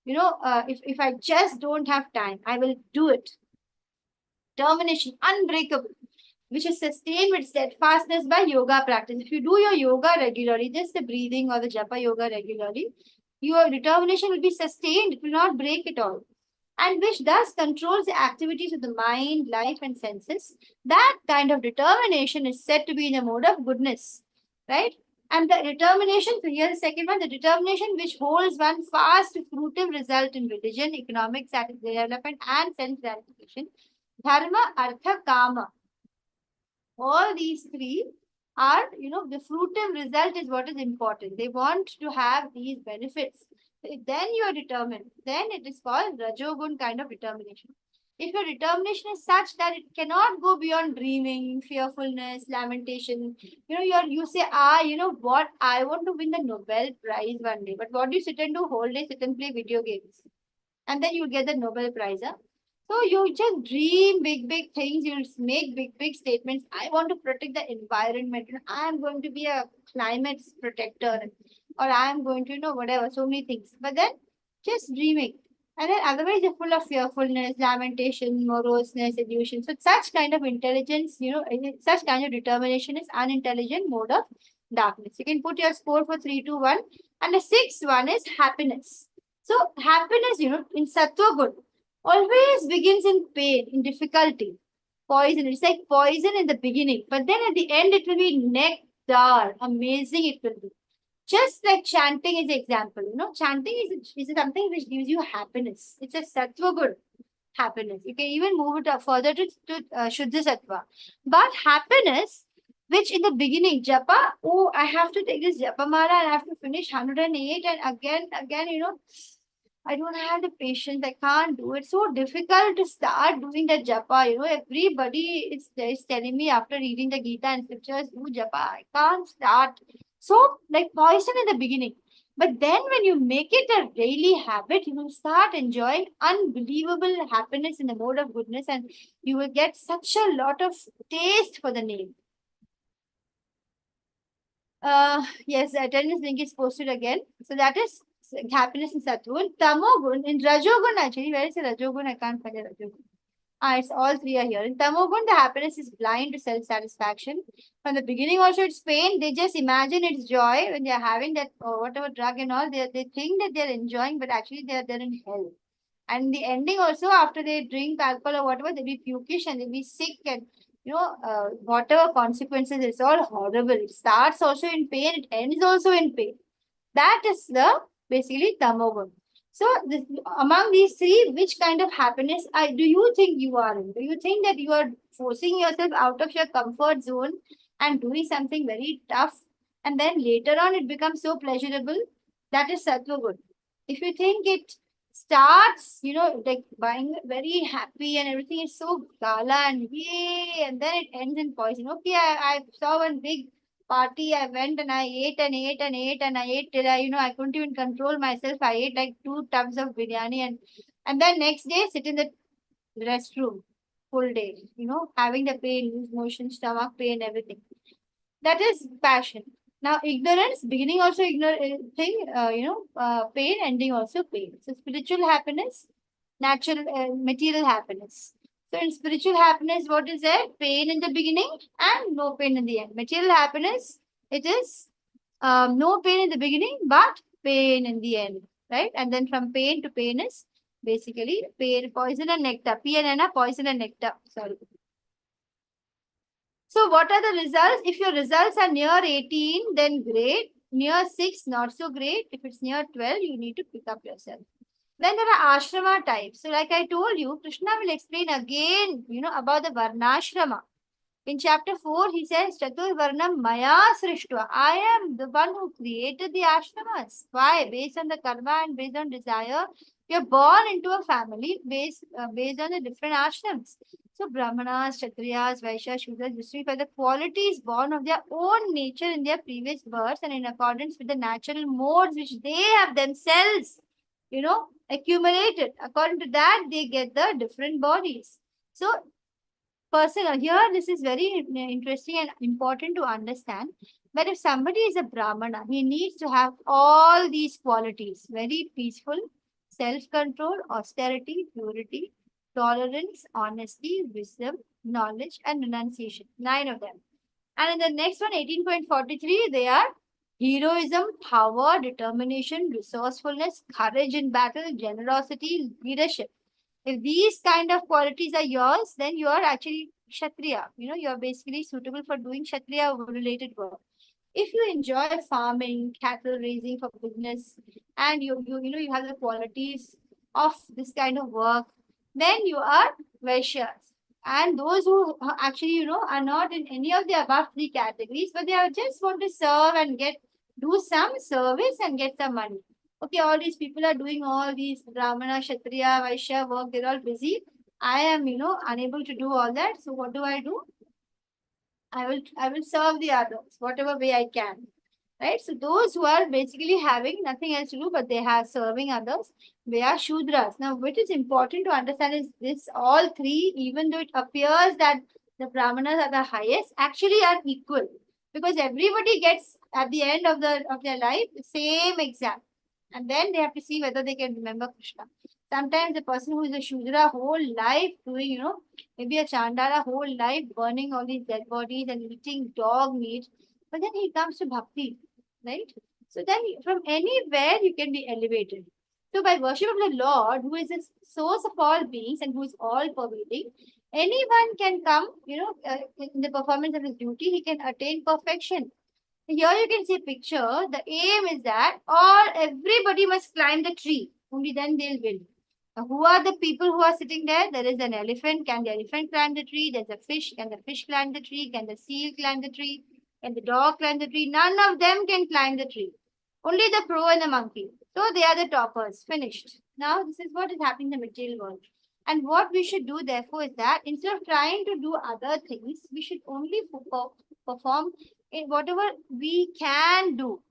if I just don't have time, I will do it. Determination, unbreakable, which is sustained with steadfastness by yoga practice. If you do your yoga regularly, just the breathing or the japa yoga regularly, your determination will be sustained. It will not break at all. And which thus controls the activities of the mind, life, and senses. That kind of determination is said to be in the mode of goodness, right? And the determination, so here the second one, the determination which holds one fast to fruitive result in religion, economic development, and sense gratification. Dharma, Artha, Kama. All these 3 are, the fruitive result is what is important. They want to have these benefits. Then you are determined. Then it is called Rajogun kind of determination. If your determination is such that it cannot go beyond dreaming, fearfulness, lamentation, you say, you know what, I want to win the Nobel Prize one day. But what do you sit and do? Whole day sit and play video games. And then you'll get the Nobel Prize. Huh? So you just dream big, big things. You'll make big, big statements. I want to protect the environment. I am going to be a climate protector, or I am going to, whatever, so many things. But then just dreaming. And then otherwise you're full of fearfulness, lamentation, moroseness, illusion. So such kind of intelligence, such kind of determination is unintelligent mode of darkness. You can put your score for 3, 2, 1. And the sixth one is happiness. So happiness, in sattva good, always begins in pain, in difficulty, poison. It's like poison in the beginning, but then at the end it will be nectar. Amazing it will be. Just like chanting is the example. Chanting is something which gives you happiness. It's a sattva good happiness. You can even move it up further to Shuddha Sattva. But happiness, which in the beginning, japa, oh, I have to take this japa mala and I have to finish 108 and again, I don't have the patience. I can't do it. So difficult to start doing the japa. Everybody is telling me after reading the Gita and scriptures, do japa. I can't start. So like poison in the beginning. But then when you make it a daily habit, you will start enjoying unbelievable happiness in the mode of goodness, and you will get such a lot of taste for the name. Yes, the attendance link is posted again. So that is happiness in Sattva. Tamogun, in Rajogun actually, where is the Rajogun? I can't find the Rajogun. It's all three are here. In Tamogun, the happiness is blind to self-satisfaction. From the beginning also it's pain. They just imagine it's joy when they're having that whatever drug and all. They think that they're enjoying, but actually they're in hell. And the ending also, after they drink alcohol or whatever, they'll be pukish and they'll be sick and whatever consequences, it's all horrible. It starts also in pain, it ends also in pain. That is the basically tamogun. So among these three, which kind of happiness do you think you are in? Do you think that you are forcing yourself out of your comfort zone and doing something very tough, and then later on it becomes so pleasurable? That is sattva good. If you think it starts, like buying very happy and everything is so gala and yay, and then it ends in poison. Okay, I saw one big party. I went and I ate and ate and ate and I ate till I couldn't even control myself. I ate like 2 tubs of biryani and then next day sit in the restroom full day, having the pain, loose motion, stomach pain, everything. That is passion. Now, ignorance, beginning also pain, ending also pain. So, spiritual happiness, natural, material happiness. So, in spiritual happiness, what is there? Pain in the beginning and no pain in the end. Material happiness, it is no pain in the beginning, but pain in the end, right? And then from pain to pain is basically pain, poison and nectar. PNN, poison and nectar. Sorry. So what are the results? If your results are near 18, then great. Near 6, not so great. If it's near 12, you need to pick up yourself. Then there are ashrama types. So like I told you, Krishna will explain again, about the varnashrama. In chapter 4, he says, Chatur Varnam Maya Srishtva. I am the one who created the ashramas. Why? Based on the karma and based on desire, you're born into a family based on the different ashrams. So Brahmanas, Kshatriyas, Vaishyas, Shudras, Vishnu, by the qualities born of their own nature in their previous births and in accordance with the natural modes which they have themselves, accumulated. According to that, they get the different bodies. So personal. Here, this is very interesting and important to understand. But if somebody is a Brahmana, he needs to have all these qualities. Very peaceful, self-control, austerity, purity, tolerance, honesty, wisdom, knowledge, and renunciation. 9 of them. And in the next one, 18.43, they are heroism, power, determination, resourcefulness, courage in battle, generosity, leadership. If these kind of qualities are yours, then you are actually Kshatriya. You are basically suitable for doing Kshatriya related work. If you enjoy farming, cattle raising for business, and you have the qualities of this kind of work, then you are Vaishyas. And those who actually, are not in any of the above 3 categories, but they are just want to serve and do some service and get some money. Okay, all these people are doing all these Brahmana, Kshatriya, Vaishya work, they're all busy. I am, unable to do all that. So what do? I will serve the others, whatever way I can. Right? So those who are basically having nothing else to do, but they are serving others, they are Shudras. Now, what is important to understand is this all three, even though it appears that the Brahmanas are the highest, actually are equal. Because everybody gets at the end of their life the same exam. And then they have to see whether they can remember Krishna. Sometimes the person who is a Shudra whole life doing, maybe a Chandala whole life burning all these dead bodies and eating dog meat, but then he comes to bhakti, right? So then from anywhere you can be elevated. So by worship of the Lord, who is the source of all beings and who is all pervading, anyone can come, in the performance of his duty, he can attain perfection. Here you can see a picture. The aim is that everybody must climb the tree. Only then they'll win. Now, who are the people who are sitting there? There is an elephant. Can the elephant climb the tree? There's a fish. Can the fish climb the tree? Can the seal climb the tree? Can the dog climb the tree? None of them can climb the tree. Only the crow and the monkey. So they are the toppers. Finished. Now this is what is happening in the material world. And what we should do therefore is that instead of trying to do other things, we should only perform in whatever we can do.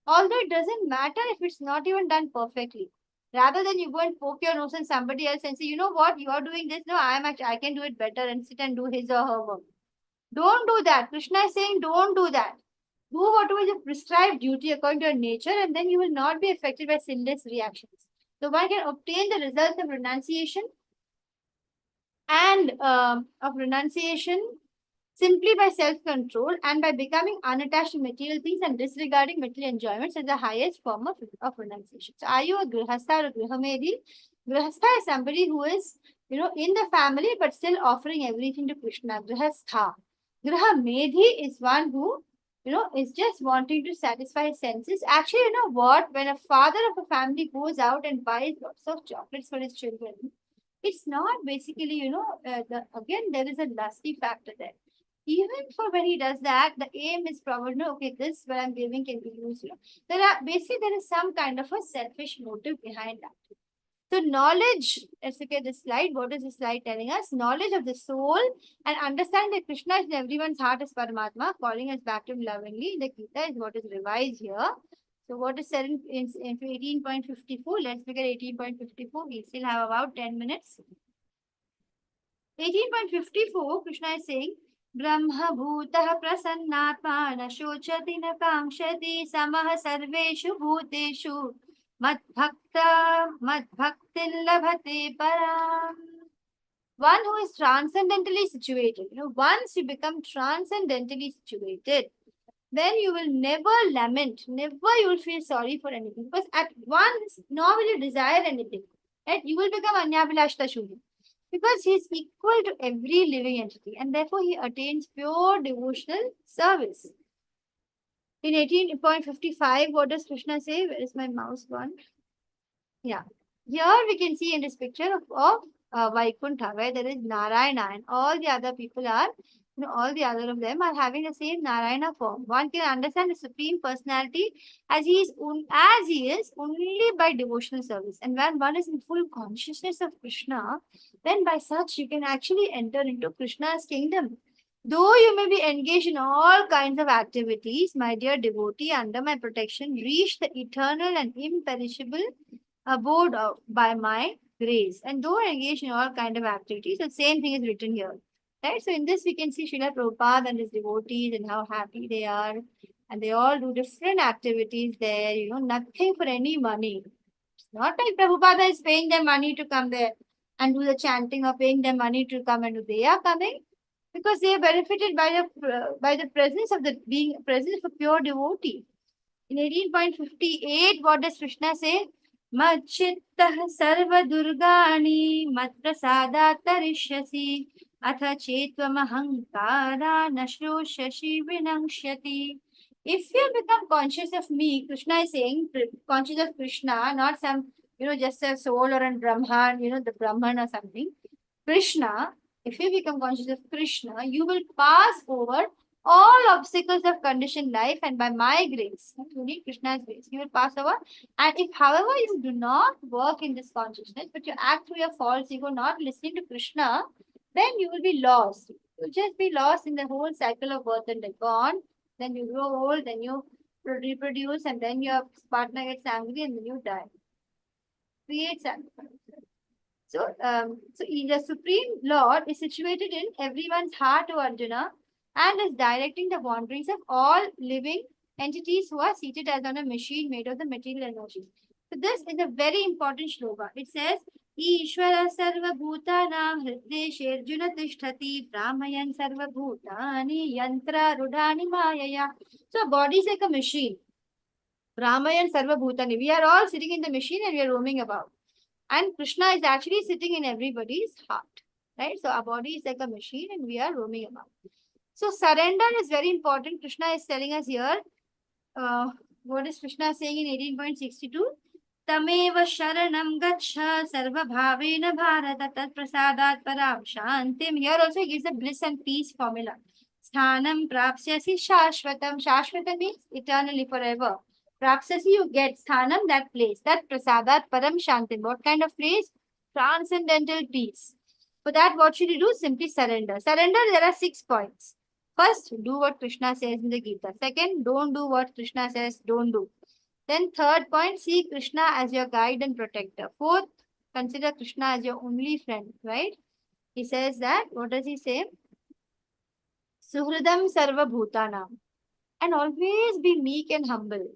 Although it doesn't matter if it's not even done perfectly. Rather than you go and poke your nose in somebody else and say, you know what, you are doing this. No, I can do it better and sit and do his or her work. Don't do that. Krishna is saying, don't do that. Do whatever is a prescribed duty according to your nature, and then you will not be affected by sinless reactions. So one can obtain the results of renunciation simply by self-control and by becoming unattached to material things and disregarding material enjoyments as the highest form of renunciation. So are you a grihastha or a grihamedhi? Grihastha is somebody who is, in the family but still offering everything to Krishna. Grihastha. Grihamedhi is one who, is just wanting to satisfy his senses. Actually, you know what? When a father of a family goes out and buys lots of chocolates for his children, it's not basically, again, there is a lusty factor there. Even for when he does that, the aim is probably, no, okay, this what I'm giving can be used. There is some kind of a selfish motive behind that. So knowledge, let's look at this slide. What is this slide telling us? Knowledge of the soul and understand that Krishna is in everyone's heart as Paramatma, calling us back to him lovingly. The Gita is what is revised here. So what is said in 18.54? Let's look at 18.54. We still have about 10 minutes. 18.54, Krishna is saying, Brahma bhutah prasannatma na shochati na kamshati samah sarveshu bhuteshu madbhaktin labhate param. One who is transcendentally situated. Once you become transcendentally situated, then you will never lament, never you will feel sorry for anything. Because at once, nor will you desire anything. Right? You will become Anyabhilashta Shudra. Because he is equal to every living entity and therefore he attains pure devotional service. In 18.55, what does Krishna say? Where is my mouse gone? Yeah. Here we can see in this picture of Vaikuntha, where there is Narayana and all the other people are, all the other of them are having the same Narayana form. One can understand the Supreme Personality as he is only by devotional service. And when one is in full consciousness of Krishna, then by such you can actually enter into Krishna's kingdom. Though you may be engaged in all kinds of activities, my dear devotee, under my protection, reach the eternal and imperishable abode by my grace. And though engaged in all kind of activities, the same thing is written here. Right? So in this we can see Srila Prabhupada and his devotees and how happy they are. And they all do different activities there, nothing for any money. It's not like Prabhupada is paying them money to come there and do the chanting or paying them money to come and do. They are coming because they are benefited by the presence of being presence of a pure devotee. In 18.58, what does Krishna say? Madchittah sarva durgani matprasadat tarishyasi atha chetvam ahankara nashroshyashi vinangshyati. If you become conscious of me, Krishna is saying, conscious of Krishna, not some, just a soul or a Brahman, the Brahman or something. Krishna, if you become conscious of Krishna, you will pass over all obstacles of conditioned life, and by my grace, you need Krishna's grace, you will pass over. And if, however, you do not work in this consciousness, but you act through your false ego, not listening to Krishna, then you will be lost. You'll just be lost in the whole cycle of birth and death. Gone, then you grow old, then you reproduce, and then your partner gets angry, and then you die. Creates sacrifice. So the Supreme Lord is situated in everyone's heart, O Arjuna, and is directing the wanderings of all living entities who are seated as on a machine made of the material energy. So this is a very important shloka. It says, Ishvara sarva bhutanam hrideshe Arjuna tishtati brahmayan sarva bhutani yantra rudhani mayaya. So a body is like a machine. Brahmayan sarva bhutani. We are all sitting in the machine and we are roaming about. And Krishna is actually sitting in everybody's heart, right? So our body is like a machine and we are roaming about. So surrender is very important. Krishna is telling us here, what is Krishna saying in 18.62? Tameva sharanam gacha sarva bhavena bharata tat prasadat param shantim. Here also he gives the bliss and peace formula. Sthanam prapsyasi shashvatam. Shashvatam means eternally, forever. Prapsyasi, you get. Sthanam, that place. That prasadat param shantim. What kind of place? Transcendental peace. For that, what should you do? Simply surrender. Surrender, there are 6 points. First, do what Krishna says in the Gita. Second, don't do what Krishna says, don't do. Then third point, see Krishna as your guide and protector. Fourth, consider Krishna as your only friend, right? He says that, what does he say? Suhridam sarva bhutanam. And always be meek and humble.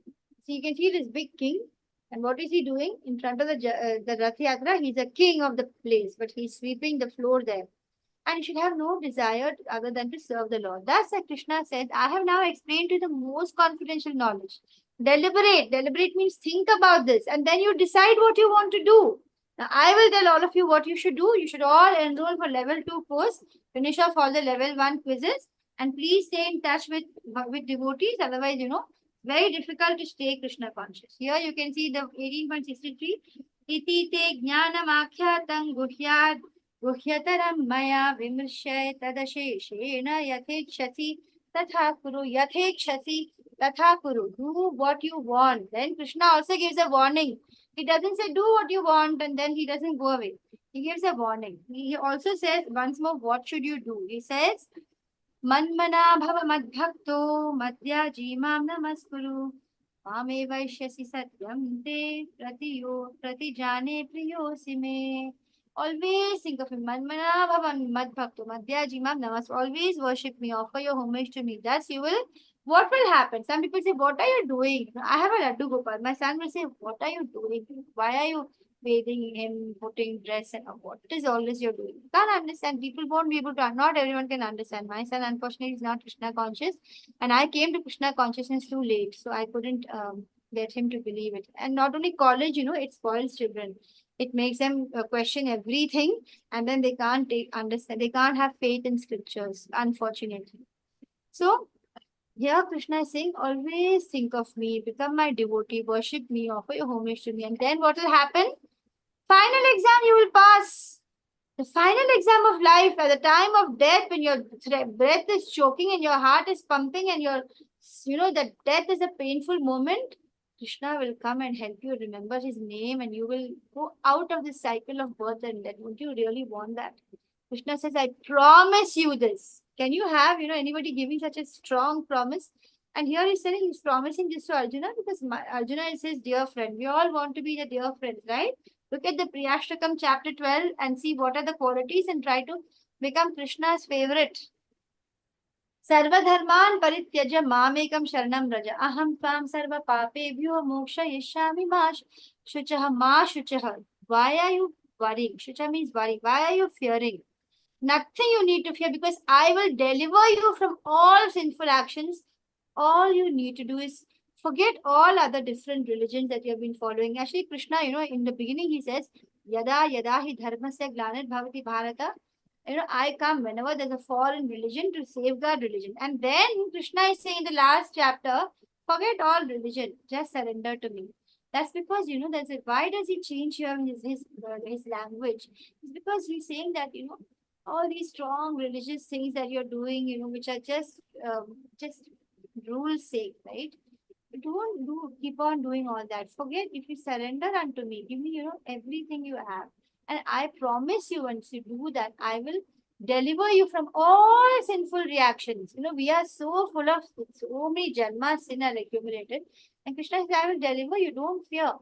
So you can see this big king. And what is he doing? In front of the Rath Yatra, he's a king of the place, but he's sweeping the floor there. And you should have no desire other than to serve the Lord. Thus, like Krishna says, I have now explained to you the most confidential knowledge. Deliberate. Deliberate means think about this and then you decide what you want to do. Now, I will tell all of you what you should do. You should all enroll for level 2 course, finish off all the level 1 quizzes, and please stay in touch with devotees. Otherwise, very difficult to stay Krishna conscious. Here you can see the 18.63. Iti te jnanam akhyatang guhyad guhyataram maya vimrshya tadasheshena yathekshasi tatha kuru yathekshasi tatha kuru. Do what you want. Then Krishna also gives a warning. He doesn't say do what you want and then he doesn't go away. He gives a warning. He also says once more what should you do. He says Manmana bhava madbhakto madhyaji mam namaskuru mame vaishyasi satyam te pratijane priyosi me. Always think of him. Manmana bhava madbhakto madhyaji mam namaskuru. Always worship me, offer your homage to me. Thus you will, what will happen? Some people say, what are you doing? I have a Laddu Gopal. My son will say, what are you doing? Why are you bathing him, putting dress and what is all this you're doing? Can't understand. People won't be able to, not everyone can understand. My son, unfortunately, is not Krishna conscious. And I came to Krishna consciousness too late. So I couldn't get him to believe it. And not only college, it spoils children. It makes them question everything. And then they can't understand. They can't have faith in scriptures, unfortunately. So here Krishna is saying, always think of me, become my devotee, worship me, offer your homage to me. And then what will happen? Final exam you will pass. The final exam of life at the time of death when your breath is choking and your heart is pumping and that death is a painful moment. Krishna will come and help you remember his name and you will go out of this cycle of birth and death. Would you really want that? Krishna says, I promise you this. Can you have, anybody giving such a strong promise? And here he's saying he's promising this to Arjuna because Arjuna is his dear friend. We all want to be the dear friends, right? Look at the Priyashtakam chapter 12 and see what are the qualities and try to become Krishna's favorite. Sarva dharman parityaja mamekam sharanam raja. Aham tvam sarva papebhyo moksha yishami ma shuchaha. Why are you worrying? Shucha means worry. Why are you fearing? Nothing you need to fear because I will deliver you from all sinful actions. All you need to do is forget all other different religions that you have been following. Actually, Krishna, in the beginning, he says, Yada yada hi dharmasya glanir bhavati bharata. I come whenever there's a fall in religion to safeguard religion. And then Krishna is saying in the last chapter, forget all religion, just surrender to me. That's because, why does he change here in his language? It's because he's saying that, all these strong religious things that you're doing, which are just rules sake, right? Don't keep on doing all that. Forget, if you surrender unto me, give me, everything you have. And I promise you, once you do that, I will deliver you from all sinful reactions. We are so full of so many janmas sin are accumulated. And Krishna says, I will deliver you, don't fear.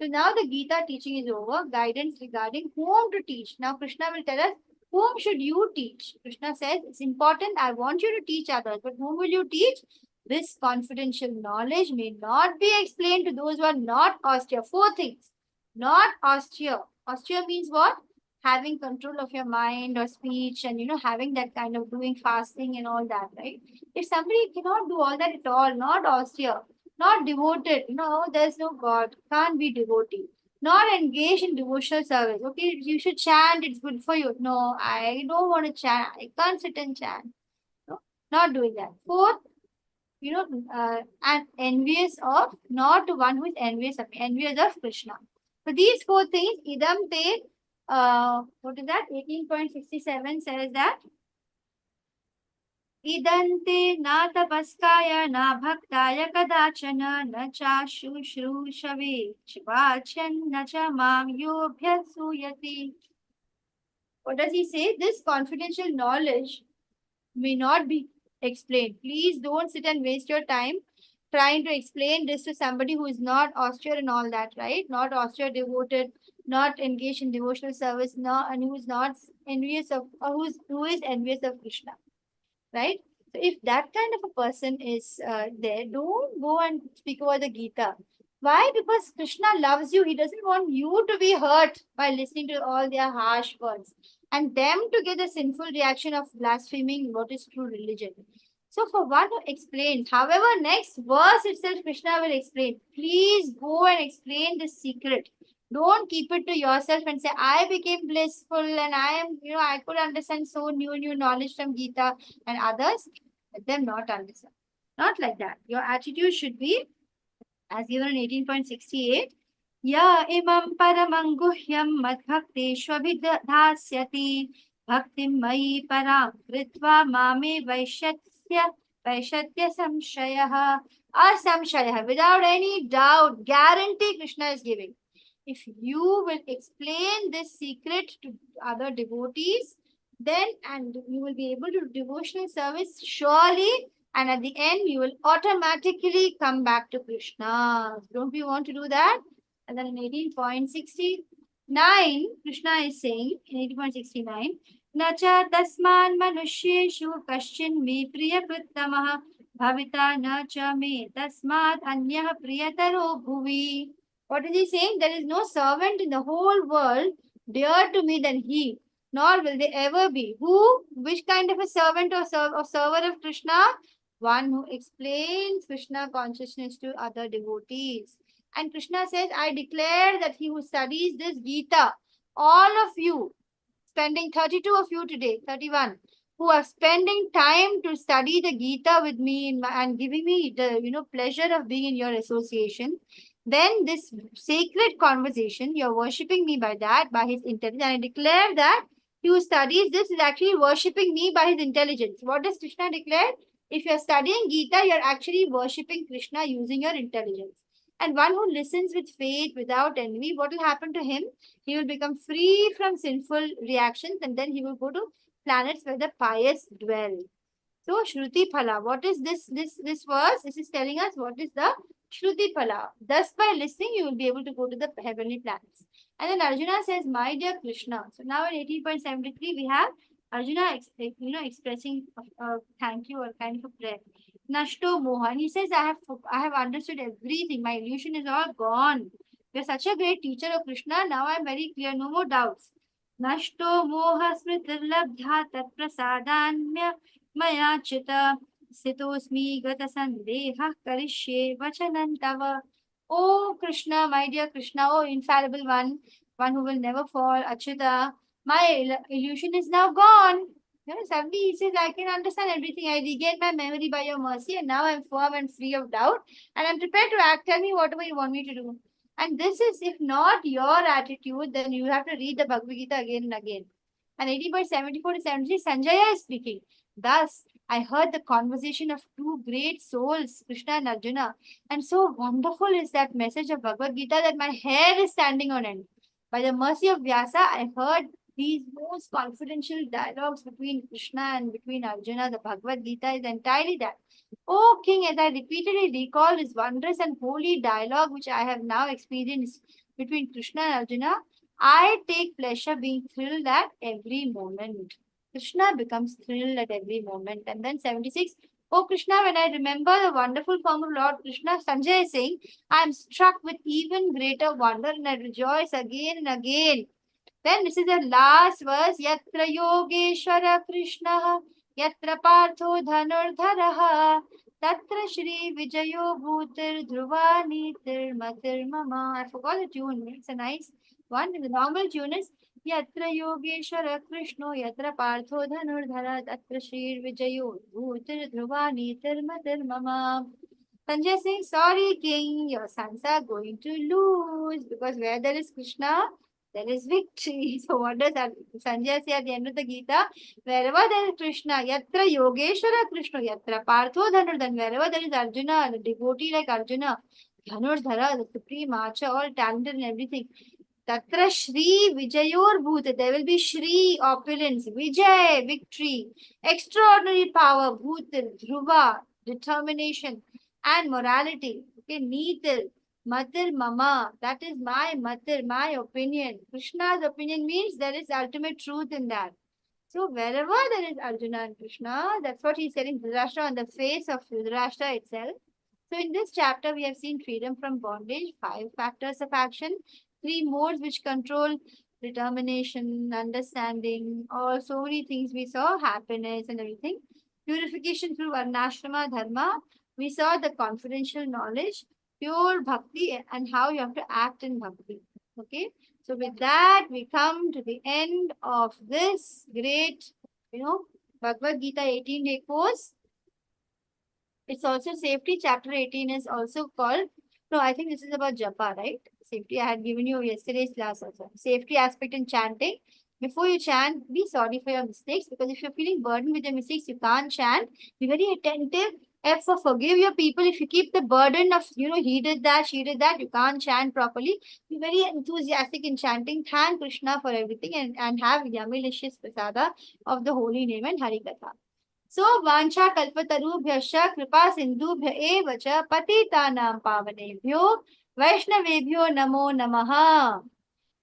So now the Gita teaching is over, guidance regarding whom to teach. Now Krishna will tell us, whom should you teach? Krishna says, it's important, I want you to teach others, but whom will you teach? This confidential knowledge may not be explained to those who are not austere. Four things. Not austere. Austere means what? Having control of your mind or speech, and having that kind of doing fasting and all that, right? If somebody cannot do all that at all, not austere, not devoted, there's no God, can't be devotee. Not engaged in devotional service. Okay, you should chant, it's good for you. No, I don't want to chant. I can't sit and chant. No, not doing that. Fourth, and envious of, not one who is envious of, envious of Krishna. So these four things, idam te, what is that? 18.67 says that, idante na tapaskaya na bhaktaya kadachana na cha shushrushavi chivachan na cha mam yobhyasuyati. What does he say? This confidential knowledge may not be explained. Please don't sit and waste your time trying to explain this to somebody who is not austere and all that, right? Not austere, devoted, not engaged in devotional service, and who is not envious of, or who is envious of Krishna, right? So if that kind of a person is there, don't go and speak about the Gita. Why? Because Krishna loves you. He doesn't want you to be hurt by listening to all their harsh words and them to get the sinful reaction of blaspheming what is true religion. So for one who explains, however, next verse itself Krishna will explain. Please go and explain the secret. Don't keep it to yourself and say, I became blissful and I am, I could understand so new knowledge from Gita, and others, let them not understand. Not like that. Your attitude should be, as given in 18.68, Ya imam paramang guhyam madbhakteshwabhidhasyati bhaktim mai param kritva mame vaishatya samshayah. Asamshayah, without any doubt, guarantee Krishna is giving. If you will explain this secret to other devotees, then and you will be able to do devotional service surely, and at the end you will automatically come back to Krishna. Don't we want to do that? And then in 18.69, Krishna is saying in 18.69, Nacha tasman manusheshu kaschin me priyakrittamah bhavita nacha me tasmat anyah priyataro bhuvi. What is he saying? There is no servant in the whole world dear to me than he, nor will they ever be. Who? Which kind of a servant or server of Krishna? One who explains Krishna consciousness to other devotees. And Krishna says, I declare that he who studies this Gita, all of you, spending 32 of you today, 31, who are spending time to study the Gita with me and giving me the pleasure of being in your association, then this sacred conversation, you're worshipping me by that, by his intelligence. And I declare that he who studies this is actually worshipping me by his intelligence. What does Krishna declare? If you're studying Gita, you're actually worshipping Krishna using your intelligence. And one who listens with faith, without envy, what will happen to him? He will become free from sinful reactions, and then he will go to planets where the pious dwell. So Shruti Phala, what is this verse? This is telling us what is the Shruti Phala. Thus by listening, you will be able to go to the heavenly planets. And then Arjuna says, my dear Krishna. So now in 18.73, we have Arjuna expressing thank you or kind of a prayer. Nashto Mohan. He says, I have understood everything. My illusion is all gone. You're such a great teacher of Krishna. Now I'm very clear. No more doubts. Nashto moha smritirlabdha tat prasadanya maya chita sitosmi gata sandehah karishye vachanan tava. Oh Krishna, my dear Krishna, oh infallible one who will never fall, Achyuta, my illusion is now gone. Suddenly he says, I can understand everything. I regained my memory by your mercy, and now I'm firm and free of doubt, and I'm prepared to act. Tell me whatever you want me to do. And this is, if not your attitude, then you have to read the Bhagavad Gita again and again. And 18.74 to 76, Sanjaya is speaking. Thus, I heard the conversation of two great souls, Krishna and Arjuna. And so wonderful is that message of Bhagavad Gita that my hair is standing on end. By the mercy of Vyasa, I heard these most confidential dialogues between Krishna and between Arjuna. The Bhagavad Gita is entirely that. O King, as I repeatedly recall this wondrous and holy dialogue which I have now experienced between Krishna and Arjuna, I take pleasure being thrilled at every moment. Krishna becomes thrilled at every moment. And then 76, oh Krishna, when I remember the wonderful form of Lord Krishna, Sanjay is saying, I am struck with even greater wonder and I rejoice again and again. Then this is the last verse, Yatra Yogeshwara Krishna, Yatra Partho Dhanurdharaha, Tatra Shri Vijayo Bhutir Dhruva Nitir Matir Mama. I forgot the tune. It's a nice one. The normal tune is Yatra Yogeshwara Krishna, Yatra Partho Dhanurdhara, Tatra Shri Vijayo Bhutir Dhruva Nitir Matir Mama. Sanjay saying, sorry, king, your sons are going to lose because where there is Krishna, there is victory. So, what does Sanjay say at the end of the Gita? Wherever there is Krishna, Yatra Yogeshwara Krishna, Yatra Partho Dhanurdhan, wherever there is Arjuna, the devotee like Arjuna, Dhanurdhara, the supreme archer, all talented and everything. Tatra Shri Vijayor Bhuta, there will be Shri, opulence, Vijay, victory, extraordinary power, Bhuta, Dhruva, determination, and morality. Okay, Neetil, Matir Mama, that is my Matir, my opinion. Krishna's opinion means there is ultimate truth in that. So wherever there is Arjuna and Krishna, that's what he's telling Dhritarashtra on the face of Dhritarashtra itself. So in this chapter, we have seen freedom from bondage, 5 factors of action, 3 modes which control determination, understanding, or so many things we saw, happiness and everything. Purification through Varnashrama Dharma. We saw the confidential knowledge, pure bhakti, and how you have to act in bhakti. Okay. So with that, we come to the end of this great, Bhagavad Gita 18-day course. It's also safety. Chapter 18 is also called, no, I think this is about japa, right? Safety, I had given you yesterday's class also. Safety aspect in chanting. Before you chant, be sorry for your mistakes because if you're feeling burdened with your mistakes, you can't chant. Be very attentive. F for forgive your people. If you keep the burden of, he did that, she did that, you can't chant properly. Be very enthusiastic in chanting. Thank Krishna for everything and have yumilicious prasada of the holy name and Harikatha. So, Vancha Kalpatarubhyascha Kripa Sindhubhya eva cha Patitanam Pavanebhyo Vaishnavebhyo Namo Namaha.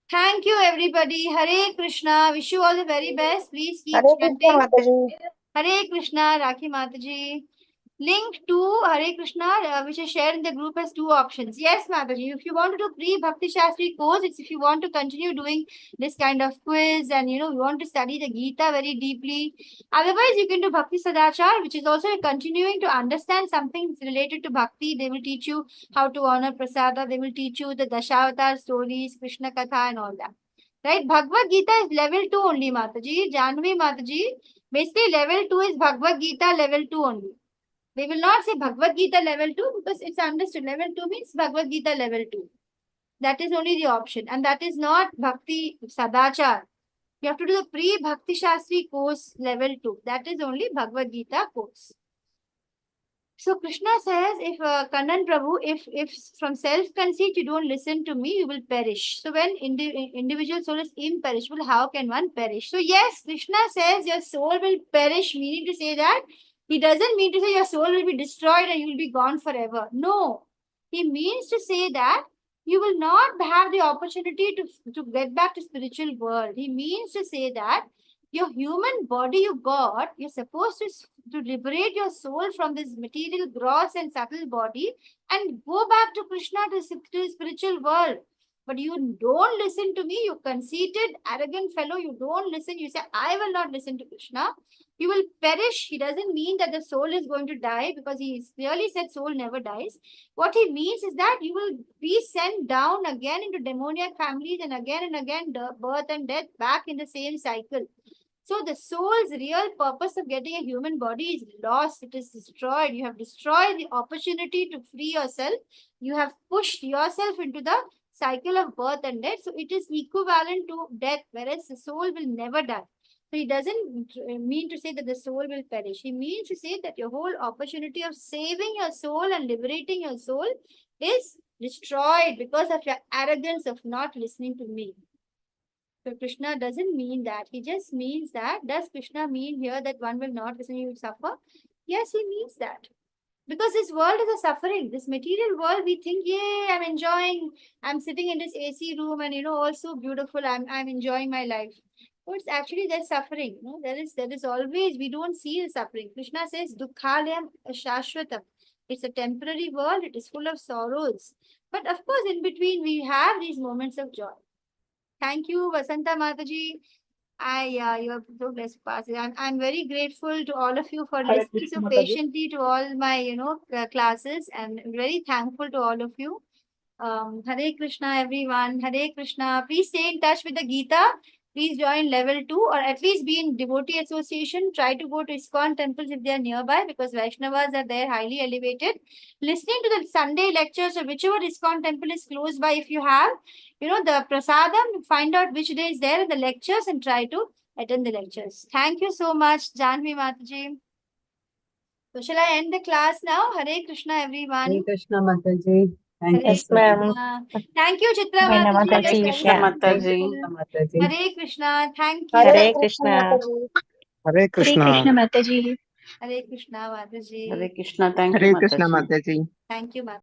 Thank you, everybody. Hare Krishna. Wish you all the very best. Please keep Hare Krishna chanting. Mataji. Hare Krishna, Rakhi Mataji. Link to Hare Krishna, which is shared in the group, has 2 options. Yes, Mataji, if you want to do pre-Bhakti Shastri course, it's if you want to continue doing this kind of quiz and, you want to study the Gita very deeply. Otherwise, you can do Bhakti Sadachar, which is also continuing to understand something related to Bhakti. They will teach you how to honor Prasada. They will teach you the Dashavatar stories, Krishna Katha and all that. Right? Bhagavad Gita is level 2 only, Mataji. Janvi Mataji. Basically, level 2 is Bhagavad Gita level 2 only. We will not say Bhagavad Gita level 2 because it's understood. Level 2 means Bhagavad Gita level 2. That is only the option. And that is not Bhakti Sadachar. You have to do the pre-Bhakti Shastri course level 2. That is only Bhagavad Gita course. So Krishna says, if Kannan Prabhu, if from self-conceit you don't listen to me, you will perish. So when individual soul is imperishable, how can one perish? So yes, Krishna says your soul will perish, meaning to say that he doesn't mean to say your soul will be destroyed and you will be gone forever. No. He means to say that you will not have the opportunity to get back to spiritual world. He means to say that your human body you got, you're supposed to liberate your soul from this material, gross and subtle body and go back to Krishna, to the spiritual world. But you don't listen to me, you conceited, arrogant fellow, you don't listen. You say, I will not listen to Krishna. You will perish. He doesn't mean that the soul is going to die because he clearly said soul never dies. What he means is that you will be sent down again into demoniac families and again, birth and death back in the same cycle. So the soul's real purpose of getting a human body is lost. It is destroyed. You have destroyed the opportunity to free yourself. You have pushed yourself into the cycle of birth and death. So it is equivalent to death, whereas the soul will never die. So he doesn't mean to say that the soul will perish. He means to say that your whole opportunity of saving your soul and liberating your soul is destroyed because of your arrogance of not listening to me. So Krishna doesn't mean that. He just means that. Does Krishna mean here that one will not listen, you will suffer? Yes, he means that. Because this world is a suffering. This material world, we think, yay, I'm enjoying. I'm sitting in this AC room and all so beautiful. I'm enjoying my life. But it's actually there's suffering. There is always, we don't see the suffering. Krishna says, Dukhalayam Shashvatam. It's a temporary world, it is full of sorrows. But of course, in between, we have these moments of joy. Thank you, Vasanta Mataji. You are so blessed, Pasi. I'm very grateful to all of you for Hare listening Krishna so Mataji. patiently to all my, classes, and very thankful to all of you. Hare Krishna, everyone. Hare Krishna. Please stay in touch with the Gita. Please join level 2 or at least be in devotee association. Try to go to ISKCON temples if they are nearby because Vaishnavas are there highly elevated. Listening to the Sunday lectures or whichever ISKCON temple is close by, if you have, the prasadam, find out which day is there in the lectures and try to attend the lectures. Thank you so much, Janvi Mataji. So shall I end the class now? Hare Krishna, everyone. Hare Krishna Mataji. Thank you, Yes, so ma'am. much. Thank you, Chitra Hare Mataji. Mataji, That's very Krishna yeah. Mataji. helpful. Mataji. Hare Krishna. Thank you. Hare Hare Krishna Krishna. Mataji. Hare Hare Krishna. Krishna Mataji. Hare Krishna, Mataji. Hare Krishna. Thank you, Hare Krishna Mataji. Mataji. Thank you, Mataji.